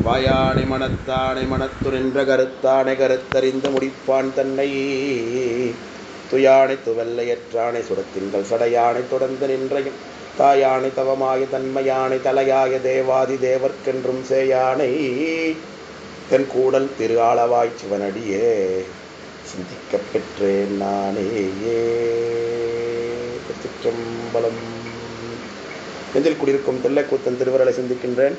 வாயானை மனத்தானை மனத்துரின்ற கருத்தானை கருத்தறிந்து முடிப்பான் தன்னை துயானை துவல்லையற்றானை சுரத்தின்கள் சடையானை தொடர்ந்து நின்றையும் தாயானை தவமாய தன்மையானை தலையாய தேவாதி தேவர்க்கென்றும் சேயானை தென் கூடல் திரு ஆளவாய் சிவனடியே சிந்திக்கப் பெற்றேன் நானேயே. திருச்சிற்றம்பலம். நெஞ்சில் குடியிருக்கும் தில்லைக்கூத்தன் திருவருளை சிந்திக்கின்றேன்.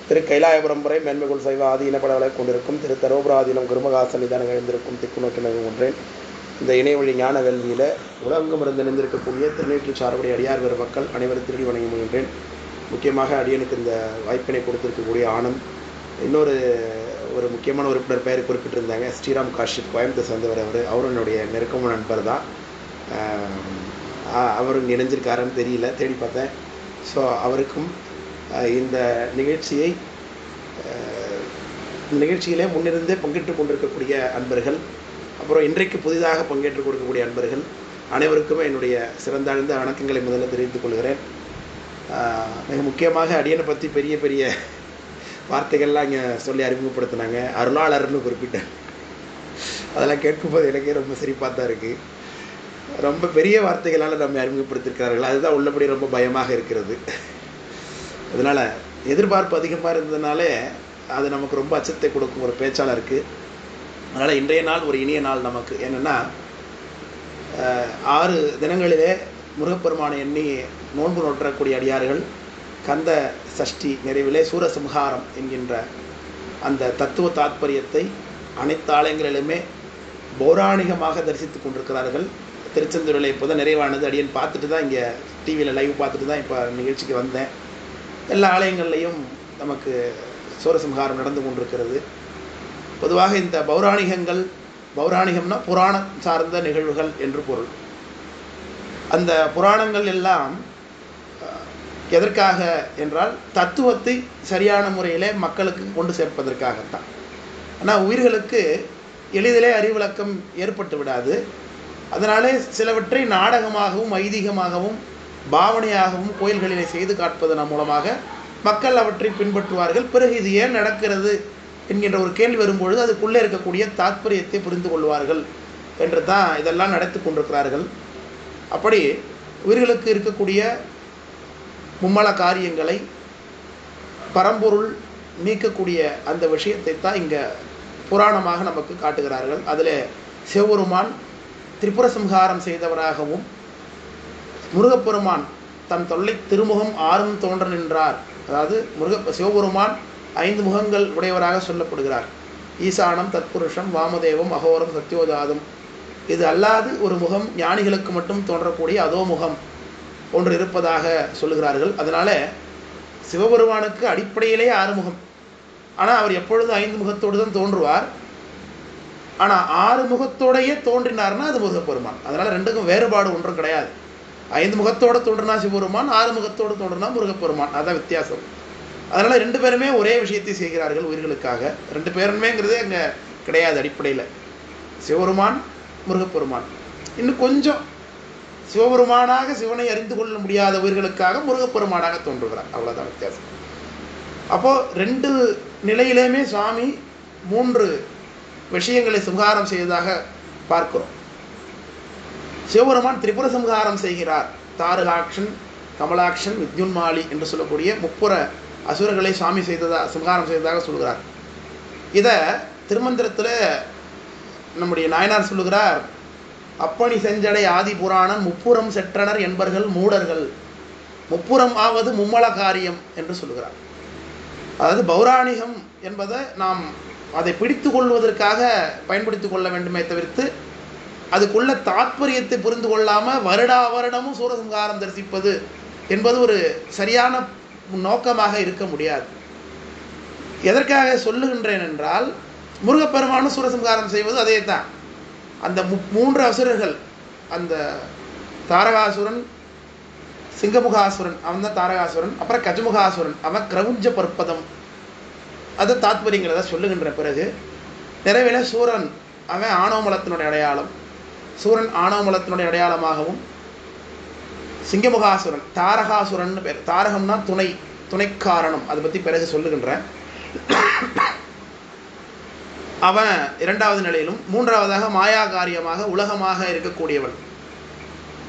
திரு கைலாயபுரம் வரை மேன்மைகுள் சைவ ஆதீன படங்களை கொண்டிருக்கும் திரு தரோபுராதீனம் குருமகாசன் நிதானம் எழுந்திருக்கும் திக்கு நோக்கி நகர்கின்றேன். இந்த இணையவழி ஞான வேள்வியில் உலகம் இருந்து இணைந்திருக்கக்கூடிய திருநீற்று சார்புடைய அடியார் வேறு மக்கள் அனைவரும் திருடி வணங்கி முகின்றேன். முக்கியமாக அடியனுக்கு இந்த வாய்ப்பினை கொடுத்திருக்கக்கூடிய ஆனந்த், இன்னொரு முக்கியமான உறுப்பினர் பெயர் குறிப்பிட்டிருந்தாங்க, ஸ்ரீராம் காஷிப், கோயம்புத்தூர் சேர்ந்தவர். அவரும் என்னுடைய நெருக்கமான நண்பர் தான். அவரும் இணைஞ்சிருக்காருன்னு தெரியல, தேடி பார்த்தேன். ஸோ அவருக்கும் இந்த நிகழ்ச்சியிலே முன்னிருந்தே பங்கேற்றுக் கொண்டிருக்கக்கூடிய அன்பர்கள், அப்புறம் இன்றைக்கு புதிதாக பங்கேற்றுக் கொடுக்கக்கூடிய அன்பர்கள் அனைவருக்குமே என்னுடைய சிறந்தாழ்ந்த வணக்கங்களை முதல்ல தெரிவித்துக் கொள்கிறேன். மிக முக்கியமாக அடியனை பற்றி பெரிய பெரிய வார்த்தைகள்லாம் இங்கே சொல்லி அறிமுகப்படுத்தினாங்க. அருளாளர்னு குறிப்பிட்டேன். அதெல்லாம் கேட்கும்போது எனக்கே ரொம்ப சிரிப்பாக தான் இருக்குது. ரொம்ப பெரிய வார்த்தைகளால் நம்ம அறிமுகப்படுத்தியிருக்கிறார்கள். அதுதான் உள்ளபடி ரொம்ப பயமாக இருக்கிறது. அதனால் எதிர்பார்ப்பு அதிகமாக இருந்ததுனாலே அது நமக்கு ரொம்ப அச்சத்தை கொடுக்கும் ஒரு பேச்சாளருக்கு. அதனால் இன்றைய நாள் ஒரு இனிய நாள் நமக்கு. என்னென்னா 6 தினங்களிலே முருகப்பெருமானை எண்ணி நோன்பு நோற்றக்கூடிய அடியார்கள் கந்த சஷ்டி நிறைவிலே சூரசம்ஹாரம் என்கின்ற அந்த தத்துவ தாத்பரியத்தை அனைத்து ஆலயங்களிலுமே பௌராணிகமாக தரிசித்து கொண்டிருக்கிறார்கள். திருச்செந்தூரில் இப்போ தான் நிறைவானது. அடியன் பார்த்துட்டு தான் இங்கே டிவியில் லைவ் பார்த்துட்டு தான் இப்போ நிகழ்ச்சிக்கு வந்தேன். எல்லா ஆலயங்கள்லையும் நமக்கு சூரசம்ஹாரம் நடந்து கொண்டிருக்கிறது. பொதுவாக இந்த பௌராணிகம்னா புராணம் சார்ந்த நிகழ்வுகள் என்று பொருள். அந்த புராணங்கள் எல்லாம் எதற்காக என்றால் தத்துவத்தை சரியான முறையிலே மக்களுக்கு கொண்டு சேர்ப்பதற்காகத்தான். ஆனால் உயிர்களுக்கு எளிதிலே அறிவிளக்கம் ஏற்பட்டு விடாது. அதனாலே சிலவற்றை நாடகமாகவும் ஐதீகமாகவும் பாவனையாகவும் கோயில்களிலே செய்து காட்பதன் மூலமாக மக்கள் அவற்றை பின்பற்றுவார்கள். பிறகு இது ஏன் நடக்கிறது என்கின்ற ஒரு கேள்வி வரும்பொழுது அதுக்குள்ளே இருக்கக்கூடிய தாத்பரியத்தை புரிந்து கொள்வார்கள் என்று தான் இதெல்லாம் நடத்தி கொண்டிருக்கிறார்கள். அப்படி உயிர்களுக்கு இருக்கக்கூடிய மும்மல காரியங்களை பரம்பொருள் நீக்கக்கூடிய அந்த விஷயத்தை தான் இங்கே புராணமாக நமக்கு காட்டுகிறார்கள். அதில் சிவபெருமான் திரிபுரசம்ஹாரம் செய்தவராகவும் முருகப்பெருமான் தன் தொல்லை திருமுகம் 6 தோன்ற நின்றார். அதாவது சிவபெருமான் 5 முகங்கள் உடையவராக சொல்லப்படுகிறார். ஈசானம், தத்புருஷம், வாமதேவம், அகோரம், சத்யோஜாதம். இது அல்லாது ஒரு முகம் ஞானிகளுக்கு மட்டும் தோன்றக்கூடிய அதோ முகம் ஒன்று இருப்பதாக சொல்லுகிறார்கள். அதனால் சிவபெருமானுக்கு அடிப்படையிலே 6 முகம். ஆனால் அவர் எப்பொழுதும் 5 முகத்தோடு தான் தோன்றுவார். ஆனால் 6 முகத்தோடையே தோன்றினார்னா அது முருகப்பெருமான். அதனால் ரெண்டுக்கும் வேறுபாடு ஒன்றும் கிடையாது. 5 முகத்தோடு தோன்றினா சிவபெருமான், 6 முகத்தோடு தோன்றினா முருகப்பெருமான். அதுதான் வித்தியாசம். அதனால் 2 பேருமே ஒரே விஷயத்தை செய்கிறார்கள் உயிர்களுக்காக. 2 பேருமேங்கிறதே அங்கே கிடையாது. அடிப்படையில் சிவபெருமான், முருகப்பெருமான். இன்னும் கொஞ்சம் சிவபெருமானாக சிவனை அறிந்து கொள்ள முடியாத உயிர்களுக்காக முருகப்பெருமானாக தோன்றுகிறார். அவ்வளோதான் வித்தியாசம். அப்போது 2 நிலையிலேயுமே சுவாமி 3 விஷயங்களை சம்ஹாரம் செய்ததாக பார்க்கிறோம். சிவபெருமான் திரிபுர சம்ஹாரம் செய்கிறார். தாரகாட்சன், கமலாட்சன், வித்யுன்மாலி என்று சொல்லக்கூடிய 30 அசுரர்களை சுவாமி சம்ஹாரம் செய்ததாக சொல்கிறார். இதை திருமந்திரத்தில் நம்முடைய நாயனார் சொல்லுகிறார், அப்பணி செஞ்சடை ஆதி புராணம் முப்புறம் செற்றனர் என்பர்கள் மூடர்கள், முப்புறம் ஆவது மும்மல காரியம் என்று சொல்லுகிறார். அதாவது பௌராணிகம் என்பதை நாம் அதை பிடித்து கொள்வதற்காக பயன்படுத்தி கொள்ள வேண்டுமே தவிர்த்து அதுக்குள்ள தாத்பரியத்தை புரிந்து கொள்ளாமல் வருடமும் சூரசம்ஹாரம் தரிசிப்பது என்பது ஒரு சரியான நோக்கமாக இருக்க முடியாது. எதற்காக சொல்லுகின்றேன் என்றால், முருகப்பெருமானும் சூரசம்ஹாரம் செய்வது அதே தான். அந்த 3 அசுரர்கள், அந்த தாரகாசுரன், சிங்கமுகாசுரன், அவன் தான் தாரகாசுரன். அப்புறம் கஜமுகாசுரன், அவன் கிரவுஞ்ச பற்பதம். அது தாத்பரியங்கிறத சொல்லுகின்ற பிறகு நிறைவேல சூரன், அவன் ஆணவமலத்தினுடைய அடையாளம். சூரன் ஆணவமலத்தினுடைய அடையாளமாகவும், சிங்கமுகாசுரன் தாரகாசுரன் பேர். தாரகம்னா துணை, துணைக்காரணம். அதை பற்றி பிறகு சொல்லுகின்றேன். அவன் இரண்டாவது நிலையிலும், மூன்றாவதாக மாயா காரியமாக உலகமாக இருக்கக்கூடியவன்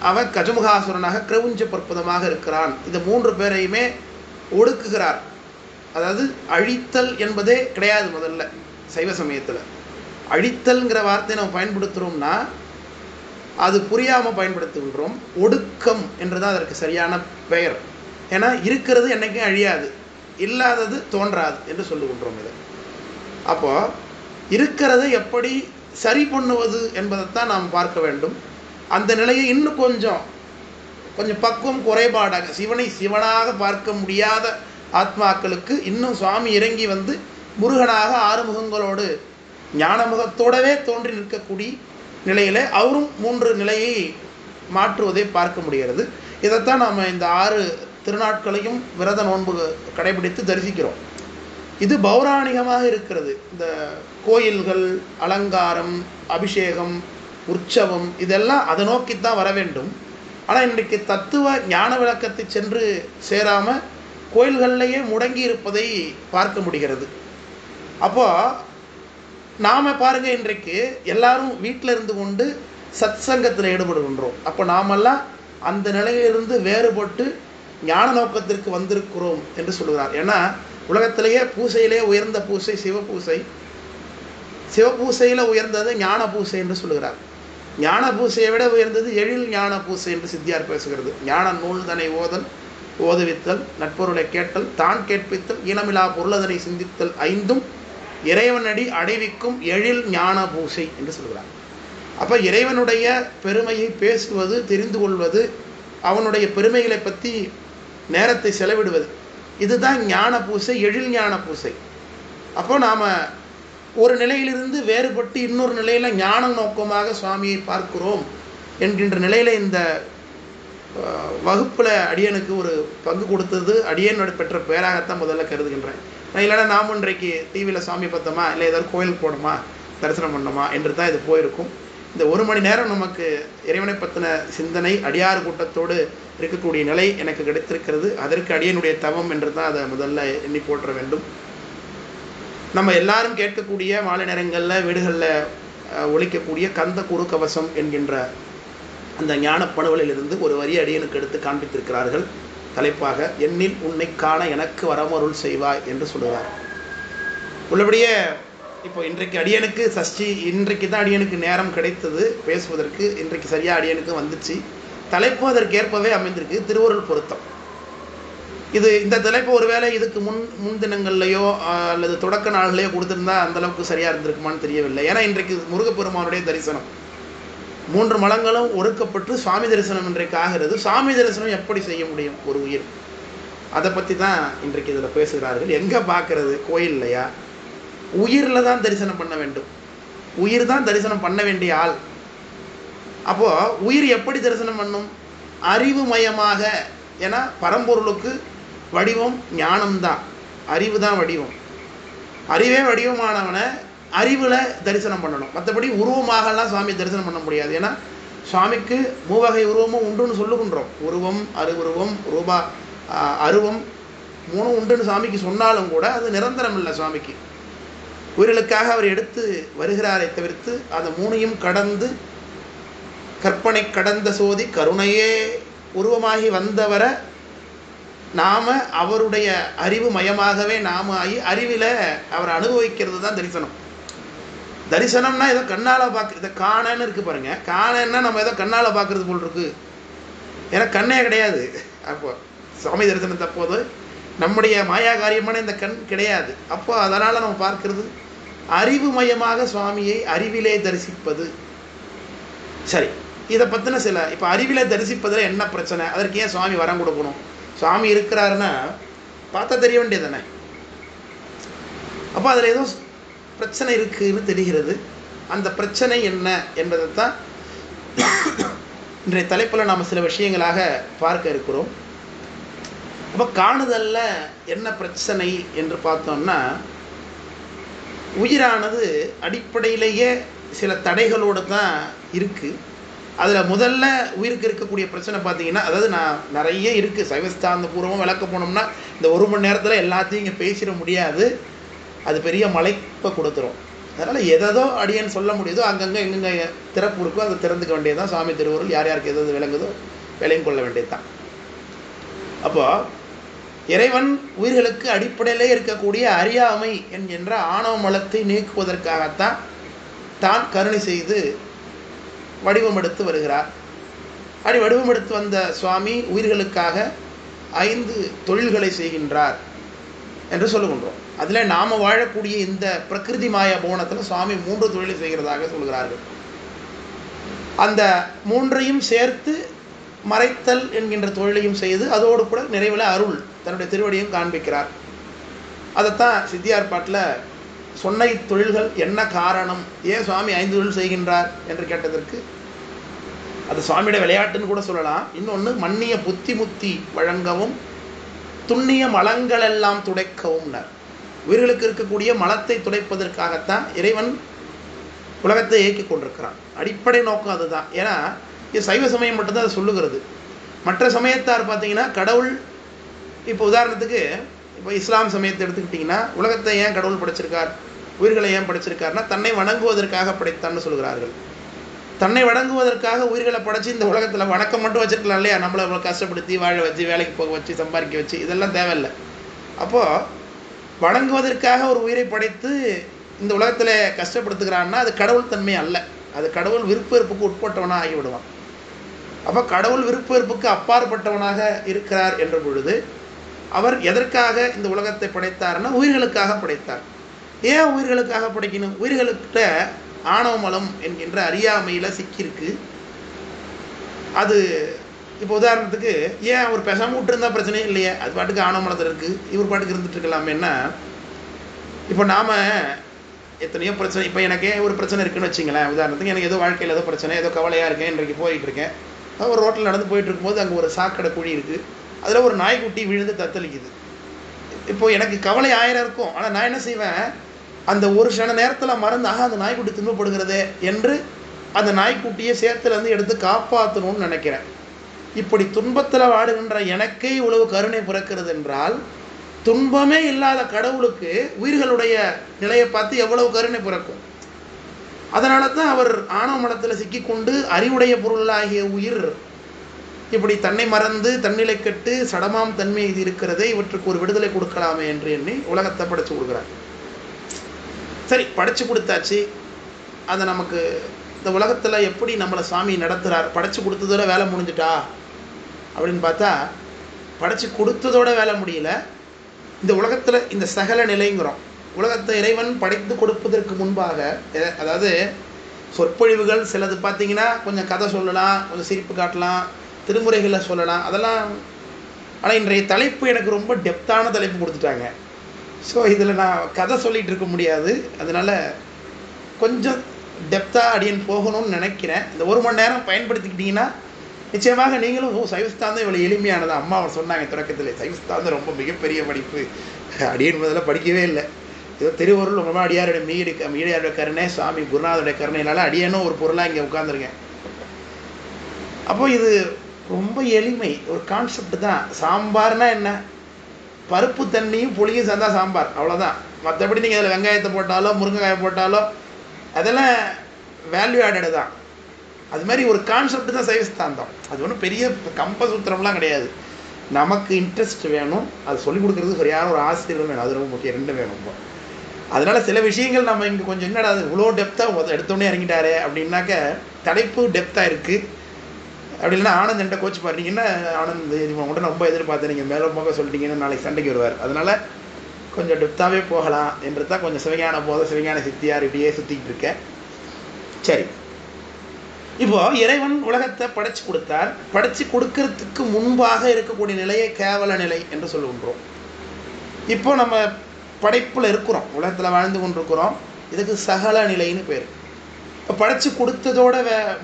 அவன் கஜமுகாசுரனாக கிரவுஞ்ச பற்புதமாக இருக்கிறான். இந்த 3 பேரையுமே ஒடுக்குகிறார். அதாவது அழித்தல் என்பதே கிடையாது. முதல்ல சைவ சமயத்தில் அழித்தல்ங்கிற வார்த்தையை நம்ம பயன்படுத்துகிறோம்னா அது புரியாமல் பயன்படுத்துகின்றோம். ஒடுக்கம் என்றுதான் அதற்கு சரியான பெயர். ஏன்னா இருக்கிறது என்றைக்கும் அழியாது, இல்லாதது தோன்றாது என்று சொல்லுகின்றோம். இதை அப்போ இருக்கிறதை எப்படி சரி பண்ணுவது என்பதைத்தான் நாம் பார்க்க வேண்டும். அந்த நிலையை இன்னும் கொஞ்சம் பக்குவம் குறைபாடாக, சிவனை சிவனாக பார்க்க முடியாத ஆத்மாக்களுக்கு இன்னும் சுவாமி இறங்கி வந்து முருகனாக 6 முகங்களோடு ஞானமுகத்தோடவே தோன்றி நிற்கக்கூடிய நிலையில் அவரும் 3 நிலையை மாற்றுவதை பார்க்க முடிகிறது. இதைத்தான் நாம் இந்த 6 திருநாட்களையும் விரத நோன்பு கடைபிடித்து தரிசிக்கிறோம். இது பௌராணிகமாக இருக்கிறது. இந்த கோயில்கள், அலங்காரம், அபிஷேகம், உற்சவம் இதெல்லாம் அதை நோக்கித்தான் வர வேண்டும். ஆனால் இன்றைக்கு தத்துவ ஞான விளக்கத்தை சென்று சேராமல் கோயில்கள்லேயே முடங்கி இருப்பதை பார்க்க முடிகிறது. அப்போ நாம் பாருங்கள், இன்றைக்கு எல்லாரும் வீட்டில் இருந்து கொண்டு சத் சங்கத்தில் ஈடுபடுகின்றோம். அப்போ நாமெல்லாம் அந்த நிலையிலிருந்து வேறுபட்டு ஞான நோக்கத்திற்கு வந்திருக்கிறோம் என்று சொல்கிறார். ஏன்னா உலகத்திலேயே பூசையிலே உயர்ந்த பூசை சிவபூசை, சிவபூசையில் உயர்ந்தது ஞான பூசை என்று சொல்கிறார். ஞான பூசையை விட உயர்ந்தது எழில் ஞான பூசை என்று சித்தியார் பேசுகிறது. ஞான நூல் தனை ஓதல், ஓதுவித்தல், நட்பொருளை கேட்டல், தான் கேட்பித்தல், ஈனமிலா பொருளதனை சிந்தித்தல், 5ம் இறைவனடி அடைவிக்கும் எழில் ஞான பூசை என்று சொல்கிறார். அப்போ இறைவனுடைய பெருமையை பேசுவது, தெரிந்து கொள்வது, அவனுடைய பெருமைகளை பற்றி நேரத்தை செலவிடுவது, இதுதான் ஞான பூசை, எழில் ஞான பூசை. அப்போ நாம் ஒரு நிலையிலிருந்து வேறுபட்டு இன்னொரு நிலையில் ஞான நோக்கமாக சுவாமியை பார்க்கிறோம் என்கின்ற நிலையில் இந்த வகுப்பில் அடியனுக்கு ஒரு பங்கு கொடுத்தது அடியனோட பெற்ற பேராகத்தான் முதல்ல கருதுகின்றேன். இல்லைன்னா நாம் இன்றைக்கு டிவியில் சாமி பார்த்தோமா, இல்லை ஏதாவது கோயிலுக்கு போனோமா, தரிசனம் பண்ணோமா என்று தான் இது போயிருக்கும். இந்த 1 மணி நேரம் நமக்கு இறைவனை பற்றின சிந்தனை அடியார் கூட்டத்தோடு இருக்கக்கூடிய நிலை எனக்கு கிடைத்திருக்கிறது. அதற்கு அடியனுடைய தவம் என்று தான் அதை முதல்ல எண்ணி போற்ற வேண்டும். நம்ம எல்லாரும் கேட்கக்கூடிய மாலை நேரங்களில் வீடுகளில் ஒலிக்கக்கூடிய கந்த குரு கவசம் என்கின்ற அந்த ஞான பணுவலிலிருந்து ஒரு வரி அடியனுக்கு எடுத்து காண்பித்திருக்கிறார்கள். தலைப்பாக, எண்ணில் உன்னை காண எனக்கு வரமருள் செய்வாய் என்று சொல்கிறார். உள்ளபடியே இப்போ இன்றைக்கு அடியனுக்கு சஷ்டி, இன்றைக்கு தான் அடியனுக்கு நேரம் கிடைத்தது பேசுவதற்கு. இன்றைக்கு சரியாக அடியனுக்கு வந்துச்சு. தலைப்பு அதற்கேற்பவே அமைந்திருக்கு, திருவருள் பொருத்தம். இந்த தலைப்பு ஒருவேளை இதுக்கு முன்தினங்கள்லையோ அல்லது தொடக்க நாள்களையோ கொடுத்துருந்தா அந்தளவுக்கு சரியாக இருந்திருக்குமான்னு தெரியவில்லை. ஏன்னா இன்றைக்கு முருகப்பெருமானுடைய தரிசனம், 3 மலங்களும் ஒடுக்கப்பட்டு சுவாமி தரிசனம் இன்றைக்கு ஆகிறது. சுவாமி தரிசனம் எப்படி செய்ய முடியும் ஒரு உயிர்? அதை பற்றி தான் இன்றைக்கு இதில் பேசுகிறார்கள். எங்கே பார்க்கறது? கோயில்லையா? உயிரில் தான் தரிசனம் பண்ண வேண்டும். உயிர் தான் தரிசனம் பண்ண வேண்டிய ஆள். அப்போது உயிர் எப்படி தரிசனம் பண்ணும்? அறிவு மயமாக. ஏன்னா பரம்பொருளுக்கு வடிவம் ஞானம்தான், அறிவு தான் வடிவம். அறிவே வடிவமானவனை அறிவில் தரிசனம் பண்ணணும். மற்றபடி உருவமாகலாம் சுவாமி தரிசனம் பண்ண முடியாது. ஏன்னா சுவாமிக்கு 3 வகை உருவமும் உண்டுன்னு சொல்லுகின்றோம். உருவம், அருவுருவம், ரூபா அருவம் 3 உண்டுன்னு சுவாமிக்கு சொன்னாலும் கூட அது நிரந்தரம் இல்லை. சுவாமிக்கு உயிர்களுக்காக அவர் எடுத்து வருகிறாரை தவிர்த்து அதை 3ஐயும் கடந்து கற்பனை கடந்த சோதி கருணையே உருவமாகி வந்தவரை நாம் அவருடைய அறிவு மயமாகவே நாம் ஆகி அறிவில் அவரை அனுபவிக்கிறது தான் தரிசனம். தரிசனம்னா ஏதோ கண்ணால் பார்க்க, இதை காணன்னு இருக்குது பாருங்க. காணன்னா நம்ம ஏதோ கண்ணால் பார்க்குறது போல் இருக்கு. ஏன்னா கண்ணே கிடையாது. அப்போ சுவாமி தரிசனத்தை அப்போது நம்முடைய மாயா காரியமான இந்த கண் கிடையாது. அப்போ அதனால் நம்ம பார்க்கறது அறிவு மயமாக சுவாமியை அறிவிலே தரிசிப்பது. சரி, இதை பற்றின சில இப்போ அறிவிலே தரிசிப்பதில் என்ன பிரச்சனை? அதற்கு ஏன் சுவாமி வரம் கொடுக்கணும்? சுவாமி இருக்கிறாருன்னா பார்த்தா தெரிய வேண்டியது தானே. அப்போ அதில் ஏதோ பிரச்சனை இருக்குன்னு தெரிகிறது. அந்த பிரச்சனை என்ன என்பதைத்தான் இன்றைய தலைப்பில் நாம் சில விஷயங்களாக பார்க்க இருக்கிறோம். அப்போ காணுதலில் என்ன பிரச்சனை என்று பார்த்தோம்னா, உயிரானது அடிப்படையிலேயே சில தடைகளோடு தான் இருக்குது. அதில் முதல்ல உயிருக்கு இருக்கக்கூடிய பிரச்சனை பார்த்தீங்கன்னா, அதாவது நான் நிறைய இருக்குது, சைவஸ்தாந்த பூர்வமாக விளக்க போனோம்னா இந்த 1 மணி நேரத்தில் எல்லாத்தையும் இங்கே பேசிட முடியாது. அது பெரிய மலைப்பை கொடுத்துரும். அதனால் எதோ அடியன் சொல்ல முடியுதோ அங்கங்கே எங்கெங்கே திறப்பு இருக்கோ அதை திறந்துக்க வேண்டியது தான் சுவாமி திருவருள். யார் யாருக்கு எது விளங்குதோ விளையும் கொள்ள வேண்டியது தான். அப்போது இறைவன் உயிர்களுக்கு அடிப்படையிலே இருக்கக்கூடிய அறியாமை என்கின்ற ஆணவ மலத்தை நீக்குவதற்காகத்தான் தான் கருணை செய்து வடிவமெடுத்து வருகிறார். அப்படி வடிவமெடுத்து வந்த சுவாமி உயிர்களுக்காக 5 தொழில்களை செய்கின்றார் என்று சொல்லுகின்றோம். அதில் நாம் வாழக்கூடிய இந்த பிரகிருதி மாய புவனத்தில் சுவாமி 3 தொழிலை செய்கிறதாக சொல்கிறார்கள். அந்த 3ஐயும் சேர்த்து மறைத்தல் என்கின்ற தொழிலையும் செய்து அதோடு கூட நிறைவில் அருள் தன்னுடைய திருவடியும் காண்பிக்கிறார். அதைத்தான் சித்தியார் பாட்டில் சொன்ன தொழில்கள் என்ன காரணம், ஏன் சுவாமி 5 தொழில் செய்கின்றார் என்று கேட்டதற்கு அது சுவாமியோட விளையாட்டுன்னு கூட சொல்லலாம். இன்னொன்று, மன்னிய புத்தி முத்தி வழங்கவும் துண்ணிய மலங்கள் எல்லாம் துடைக்கவும்னார். உயிர்களுக்கு இருக்கக்கூடிய மலத்தை துடைப்பதற்காகத்தான் இறைவன் உலகத்தை இயக்கி கொண்டிருக்கிறான். அடிப்படை நோக்கம் அதுதான். ஏன்னா இது சைவ சமயம் மட்டும்தான் அதை சொல்லுகிறது. மற்ற சமயத்தார் பார்த்தீங்கன்னா கடவுள், இப்போ உதாரணத்துக்கு இப்போ இஸ்லாம் சமயத்தை எடுத்துக்கிட்டிங்கன்னா உலகத்தை ஏன் கடவுள் படைச்சிருக்கார், உயிர்களை ஏன் படைச்சிருக்காருன்னா தன்னை வணங்குவதற்காக படைத்தான்னு சொல்கிறார்கள். தன்னை வணங்குவதற்காக உயிர்களை படைச்சி இந்த உலகத்தில் வணக்கம் மட்டும் வச்சுருக்கலாம் இல்லையா, நம்மளை அவ்வளோ கஷ்டப்படுத்தி வாழ வச்சு வேலைக்கு போக வச்சு சம்பாதிக்க வச்சு இதெல்லாம் தேவையில்லை. அப்போது வணங்குவதற்காக ஒரு உயிரை படைத்து இந்த உலகத்தில் கஷ்டப்படுத்துகிறான்னா அது கடவுள் தன்மை அல்ல, அது கடவுள் விருப்ப வெறுப்புக்கு உட்பட்டவனாக ஆகிவிடுவான். அப்போ கடவுள் விருப்ப வெறுப்புக்கு அப்பாற்பட்டவனாக இருக்கிறார் என்ற பொழுது அவர் எதற்காக இந்த உலகத்தை படைத்தார்னா உயிர்களுக்காக படைத்தார். ஏன் உயிர்களுக்காக படைக்கணும்? உயிர்களுக்கிட்ட ஆணவ மலம் என்கின்ற அறியாமையில் சிக்கியிருக்கு. அது இப்போ உதாரணத்துக்கு ஏன் அவர் பேசாமல் விட்டுருந்தா பிரச்சனையே இல்லையே, அது பாட்டுக்கு ஆணவ மலத்தில் இருக்குது, இவர் பாட்டுக்கு இருந்துட்டு இருக்கலாமேன்னா. இப்போ நாம் எத்தனையோ பிரச்சனை, இப்போ எனக்கே ஒரு பிரச்சனை இருக்குன்னு வச்சிங்களேன். உதாரணத்துக்கு எனக்கு ஏதோ வாழ்க்கையில் ஏதோ பிரச்சனை, ஏதோ கவலையாக இருக்கேன், இன்றைக்கு போயிட்டுருக்கேன். ஒரு ரோட்டில் நடந்து போயிட்டு இருக்கும்போது அங்கே ஒரு சாக்கடை குழி இருக்குது, அதில் ஒரு நாய்க்குட்டி விழுந்து தத்தளிக்குது. இப்போது எனக்கு கவலை 1000 இருக்கும். ஆனால் நான் என்ன செய்வேன், அந்த ஒரு சில நேரத்தில் மறந்து அந்த நாய்க்குட்டி துன்பப்படுகிறதே என்று அந்த நாய்க்குட்டியை சேத்துலேருந்து எடுத்து காப்பாற்றணும்னு நினைக்கிறேன். இப்படி துன்பத்தில் வாடுகின்ற எனக்கே இவ்வளவு கருணை பிறக்கிறது என்றால் துன்பமே இல்லாத கடவுளுக்கு உயிர்களுடைய நிலையை பார்த்து எவ்வளவு கருணை பிறக்கும். அதனால தான் அவர் ஆணவ மலத்தில் சிக்கிக்கொண்டு அறிவுடைய பொருளாகிய உயிர் இப்படி தன்னை மறந்து தன்னிலை கெட்டு சடமாம் தன்மை இது இருக்கிறதே, இவற்றுக்கு ஒரு விடுதலை கொடுக்கலாமே என்று எண்ணி உலகத்தை படைச்சு கொடுக்குறார். சரி, படைச்சு கொடுத்தாச்சு. அதை நமக்கு இந்த உலகத்தில் எப்படி நம்மளை சாமி நடத்துகிறார், படைச்சு கொடுத்ததோட வேலை முடிஞ்சிட்டா அப்படின்னு பார்த்தா படைச்சு கொடுத்ததோட வேலை முடியல. இந்த உலகத்தில் இந்த சகல நிலைங்கிறோம். உலகத்தை இறைவன் படைத்து கொடுப்பதற்கு முன்பாக, அதாவது சொற்பொழிவுகள் சிலது பார்த்தீங்கன்னா கொஞ்சம் கதை சொல்லலாம், கொஞ்சம் சிரிப்பு காட்டலாம், திருமுறைகளை சொல்லலாம், அதெல்லாம். ஆனால் இன்றைய தலைப்பு எனக்கு ரொம்ப டெப்த்தான தலைப்பு கொடுத்துட்டாங்க. ஸோ இதில் நான் கதை சொல்லிகிட்டு இருக்க முடியாது. அதனால் கொஞ்சம் டெப்த்தாக அடியன் போகணும்னு நினைக்கிறேன். இந்த 1 மணி நேரம் பயன்படுத்திக்கிட்டிங்கன்னா நிச்சயமாக நீங்களும் சைவஸ்தாந்தம் இவ்வளோ எளிமையானது. அம்மா அவர் சொன்னாங்க தொடக்கத்தில், சைவஸ்தாந்தம் ரொம்ப மிகப்பெரிய படிப்பு. அடியன் முதல்ல படிக்கவே இல்லை. ஏதோ திருவருள் ரொம்ப அடியாருடைய மீடியாருடைய கருணை, சுவாமி குருநாதருடைய கருணையினால அடியனும் ஒரு பொருளாக இங்கே உட்காந்துருக்கேன். அப்போது இது ரொம்ப எளிமை, ஒரு கான்செப்ட் தான். சாம்பார்னா என்ன, பருப்பு தண்ணியும் புளியும் சேர்ந்தா சாம்பார், அவ்வளோதான். மற்றபடி நீங்கள் அதில் வெங்காயத்தை போட்டாலோ முருங்கைக்காயை போட்டாலோ அதெல்லாம் வேல்யூ ஆடடு தான். அது மாதிரி ஒரு கான்செப்ட் தான் சைவஸ்தாந்தம். அது ஒன்றும் பெரிய கம்பசூத்திரம்லாம் கிடையாது. நமக்கு இன்ட்ரெஸ்ட் வேணும், அது சொல்லிக் கொடுக்குறது சரியான ஒரு ஆசிரியர் வேணும், அது ரொம்ப முக்கியம். 2 வேணும். அதனால் சில விஷயங்கள் நம்ம இங்கே கொஞ்சம் என்னடா அது இவ்வளோ டெப்த்தாக எடுத்தோடனே இறங்கிட்டாரே அப்படின்னாக்க தலைப்பு டெப்த்தாக இருக்குது. அப்படி இல்லைன்னா ஆனந்த் என்கிட்ட கோச்சு பாருங்கன்னா, ஆனந்த் உங்கள்கிட்ட ரொம்ப எதிர்பார்த்தேன், நீங்கள் மேலே போக சொல்லிட்டீங்கன்னு நாளைக்கு சண்டைக்கு வருவார். அதனால் கொஞ்சம் டெப்த்தாகவே போகலாம் என்று தான் கொஞ்சம் சிவஞான போத சிவஞான சித்தியார் இப்படியே சுற்றிக்கிட்டு இருக்கேன். சரி, இப்போது இறைவன் உலகத்தை படைச்சு கொடுத்தார். படைச்சு கொடுக்கறதுக்கு முன்பாக இருக்கக்கூடிய நிலையை கேவல நிலை என்று சொல்லுகின்றோம். இப்போ நம்ம படைப்பில் இருக்கிறோம், உலகத்தில் வாழ்ந்து கொண்டிருக்கிறோம். இதுக்கு சகல நிலைன்னு பேர். இப்போ படைச்சு கொடுத்ததோட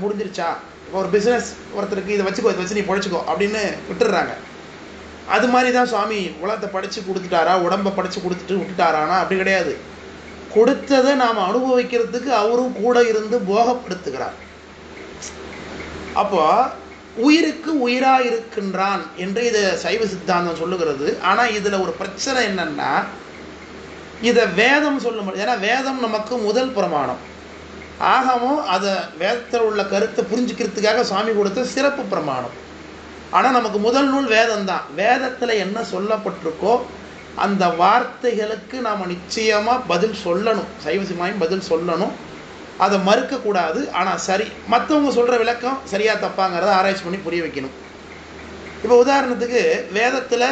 முடிஞ்சிருச்சா? இப்போ ஒரு பிஸ்னஸ் ஒருத்தருக்கு இதை வச்சுக்கோ, இதை வச்சு நீ படைச்சிக்கோ அப்படின்னு விட்டுடுறாங்க. அது மாதிரி தான் சுவாமி உலகத்தை படைச்சு கொடுத்துட்டாரா, உடம்பை படைச்சு கொடுத்துட்டு விட்டுட்டாரானா? அப்படி கிடையாது. கொடுத்ததை நாம் அனுபவிக்கிறதுக்கு அவரும் கூட இருந்து போகப்படுத்துகிறார். அப்போ உயிருக்கு உயிராக இருக்கின்றான் என்று இதை சைவ சித்தாந்தம் சொல்லுகிறது. ஆனால் இதில் ஒரு பிரச்சனை என்னன்னா, இதை வேதம் சொல்லும். ஏன்னா வேதம் நமக்கு முதல் பிரமாணம், ஆகமம் அதை வேதத்தில் உள்ள கருத்தை புரிஞ்சுக்கிறதுக்காக சுவாமி கொடுத்த சிறப்பு பிரமாணம். ஆனால் நமக்கு முதல் நூல் வேதம் தான். வேதத்தில் என்ன சொல்லப்பட்டிருக்கோ அந்த வார்த்தைகளுக்கு நாம் நிச்சயமாக பதில் சொல்லணும், சைவ சிமாயும் பதில் சொல்லணும், அதை மறுக்கக்கூடாது. ஆனால் சரி, மற்றவங்க சொல்கிற விளக்கம் சரியாக தப்பாங்கிறத ஆராய்ச்சி பண்ணி புரிய வைக்கணும். இப்போ உதாரணத்துக்கு வேதத்தில்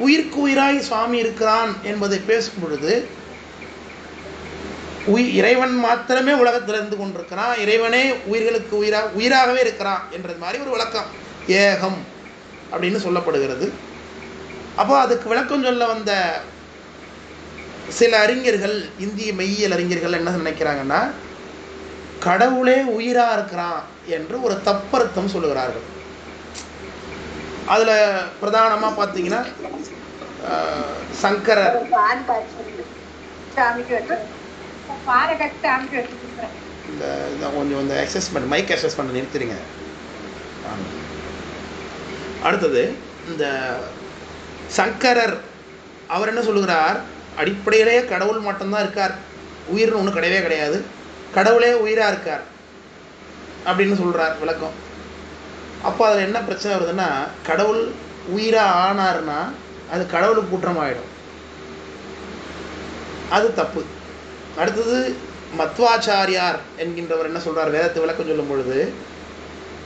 உயிருக்கு உயிராய் சுவாமி இருக்கிறான் என்பதை பேசும் பொழுது இறைவன் மாத்திரமே உலகத்தில் இருந்து கொண்டிருக்கிறான், இறைவனே உயிர்களுக்கு உயிராகவே இருக்கிறான் என்றது மாதிரி ஒரு விளக்கம் ஏகம் அப்படின்னு சொல்லப்படுகிறது. அப்போ அதுக்கு விளக்கம் சொல்ல வந்த சில அறிஞர்கள், இந்திய மெய்யியல் அறிஞர்கள் என்ன நினைக்கிறாங்கன்னா, கடவுளே உயிரா இருக்கிறான் என்று ஒரு தப்பர்த்தம் சொல்லுகிறார்கள். அதுல பிரதானமா பார்த்தீங்கன்னா சங்கரர் கொஞ்சம் இந்த அசஸ்மெண்ட் மைக் அசஸ்மெண்ட் நிறுத்திடுங்க. அடுத்தது இந்த சங்கரர் அவர் என்ன சொல்லுகிறார், அடிப்படையிலேயே கடவுள் மட்டும்தான் இருக்கார், உயிர்னு ஒன்றும் கிடையவே கிடையாது, கடவுளே உயிராக இருக்கார் அப்படின்னு சொல்கிறார் விளக்கம். அப்போ அதில் என்ன பிரச்சனை வருதுன்னா, கடவுள் உயிராக ஆனார்னா அது கடவுளுக்கு குற்றமாயிடும், அது தப்பு. அடுத்தது மத்வாச்சாரியார் என்கின்றவர் என்ன சொல்கிறார், வேதத்தை விளக்கம் சொல்லும் பொழுது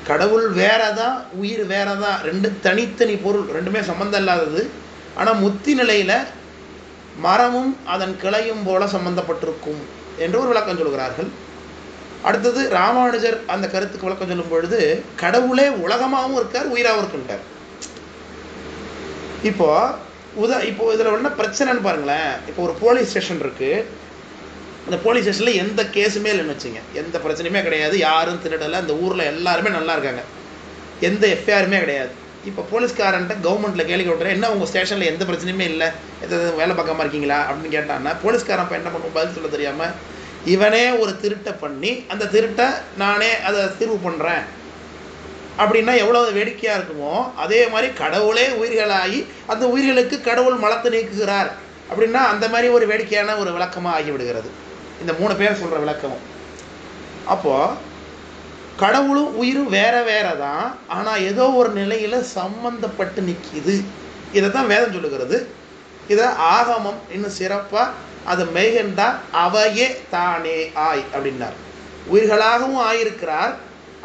கடவுள் வேறதான் உயிர் வேறதான், ரெண்டு தனித்தனி பொருள், ரெண்டுமே சம்பந்தம் இல்லாதது. ஆனால் முத்தி நிலையில் மரமும் அதன் கிளையும் போல சம்பந்தப்பட்டிருக்கும் என்று ஒரு விளக்கம் சொல்கிறார்கள். அடுத்தது ராமானுஜர் அந்த கருத்துக்கு விளக்கம் சொல்லும் பொழுது கடவுளே உலகமாகவும் இருக்கார், உயிராகவும் இருக்கின்றார். இப்போ இதில் என்ன பிரச்சனைன்னு பாருங்களேன். இப்போ ஒரு போலீஸ் ஸ்டேஷன் இருக்குது, அந்த போலீஸ் ஸ்டேஷனில் எந்த கேஸுமே இல்லைன்னு வச்சுங்க, எந்த பிரச்சனையுமே கிடையாது, யாரும் திருடலை, அந்த ஊரில் எல்லாருமே நல்லா இருக்காங்க, எந்த எஃப்ஐஆருமே கிடையாது. இப்போ போலீஸ்காரன்ட்ட கவர்மெண்ட்டில் கேள்வி விட்டுறேன், என்ன உங்கள் ஸ்டேஷனில் எந்த பிரச்சனையுமே இல்லை, எதாவது வேலை பார்க்காம இருக்கீங்களா அப்படின்னு கேட்டான்னா போலீஸ்காரன் இப்போ என்ன பண்ணுவோம், பதில் சொல்ல தெரியாமல் இவனே ஒரு திருட்டை பண்ணி அந்த திருட்டை நானே அதை தீர்வு பண்ணுறேன் அப்படின்னா எவ்வளோ வேடிக்கையாக இருக்குமோ, அதே மாதிரி கடவுளே உயிர்களாகி அந்த உயிர்களுக்கு கடவுள் மலத்தை நீக்குகிறார் அப்படின்னா அந்த மாதிரி ஒரு வேடிக்கையான ஒரு விளக்கமாக ஆகிவிடுகிறது இந்த 3 பேர் சொல்கிற விளக்கமும். அப்போது கடவுளும் உயிரும் வேற வேற தான், ஆனால் ஏதோ ஒரு நிலையில் சம்பந்தப்பட்டு நிற்கிது. இதை தான் வேதம் சொல்லுகிறது. இதை ஆகமம் இன்னும் சிறப்பாக அதை மெய்கண்டார் அவையே தானே ஆய் அப்படின்னார். உயிர்களாகவும் ஆயிருக்கிறார்,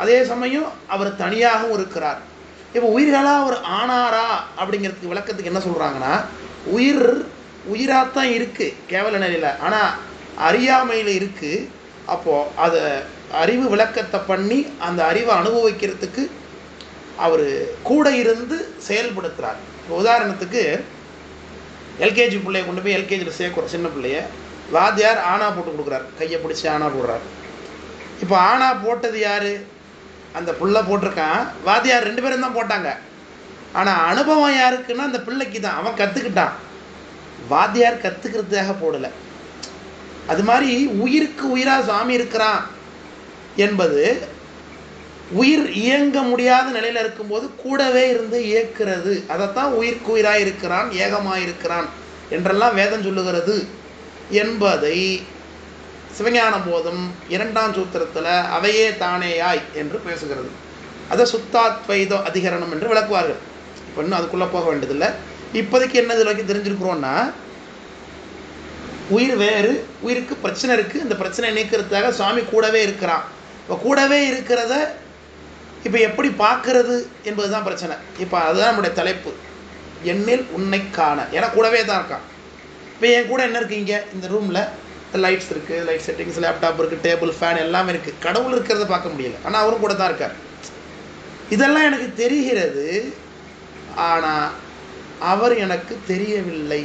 அதே சமயம் அவர் தனியாகவும் இருக்கிறார். இப்போ உயிர்களாக அவர் ஆனாரா அப்படிங்கிறதுக்கு விளக்கத்துக்கு என்ன சொல்கிறாங்கன்னா, உயிராகத்தான் இருக்குது கேவல நிலையில், ஆனால் அறியாமையில் இருக்குது. அப்போது அதை அறிவு விளக்கத்தை பண்ணி அந்த அறிவை அனுபவிக்கிறதுக்கு அவர் கூட இருந்து செயல்படுத்துகிறார். இப்போ உதாரணத்துக்கு எல்கேஜி பிள்ளைய கொண்டு போய் எல்கேஜியில் சேர்க்குறோம், சின்ன பிள்ளைய வாத்தியார் ஆனா போட்டு கொடுக்குறார், கையை பிடிச்சி ஆனா போடுறார். இப்போ ஆனா போட்டது யார், அந்த பிள்ளை போட்டிருக்கான், வாத்தியார் 2 பேரும் தான் போட்டாங்க. ஆனால் அனுபவம் யாருக்குன்னா அந்த பிள்ளைக்கு தான், அவன் கற்றுக்கிட்டான், வாத்தியார் கற்றுக்கிறதுக்காக போடலை. அது மாதிரி உயிருக்கு உயிராக சுவாமி இருக்கிறான் என்பது உயிர் இயங்க முடியாத நிலையில் இருக்கும்போது கூடவே இருந்து இயக்கிறது. அதைத்தான் உயிருக்கு உயிராக இருக்கிறான், ஏகமாக இருக்கிறான் என்றெல்லாம் வேதம் சொல்லுகிறது என்பதை சிவஞான போதம் 2ஆம் சூத்திரத்தில் அவையே தானேயாய் என்று பேசுகிறது. அதை சுத்தாத்வைத அதிகரணம் என்று விளக்குவார்கள். இப்போ இன்னும் அதுக்குள்ளே போக வேண்டியதில்லை. இப்போதைக்கு என்ன இதில் வரைக்கும் தெரிஞ்சிருக்கிறோன்னா, உயிர் வேறு, உயிருக்கு பிரச்சனை இருக்குது, இந்த பிரச்சனை நீக்கிறதுக்காக சுவாமி கூடவே இருக்கிறான். இப்போ கூடவே இருக்கிறத இப்போ எப்படி பார்க்கறது என்பது தான் பிரச்சனை. இப்போ அதுதான் நம்முடைய தலைப்பு, எண்ணில் உன்னை காண. ஏன்னா கூடவே தான் இருக்கான். இப்போ என் கூட என்ன இருக்குது, இங்கே இந்த ரூமில் லைட்ஸ் இருக்குது, லைட் செட்டிங்ஸ், லேப்டாப் இருக்குது, டேபிள், ஃபேன் எல்லாமே இருக்குது. கடவுள் இருக்கிறத பார்க்க முடியல, ஆனால் அவரும் கூட தான் இருக்கார். இதெல்லாம் எனக்கு தெரிகிறது, ஆனால் அவர் எனக்கு தெரியவில்லை.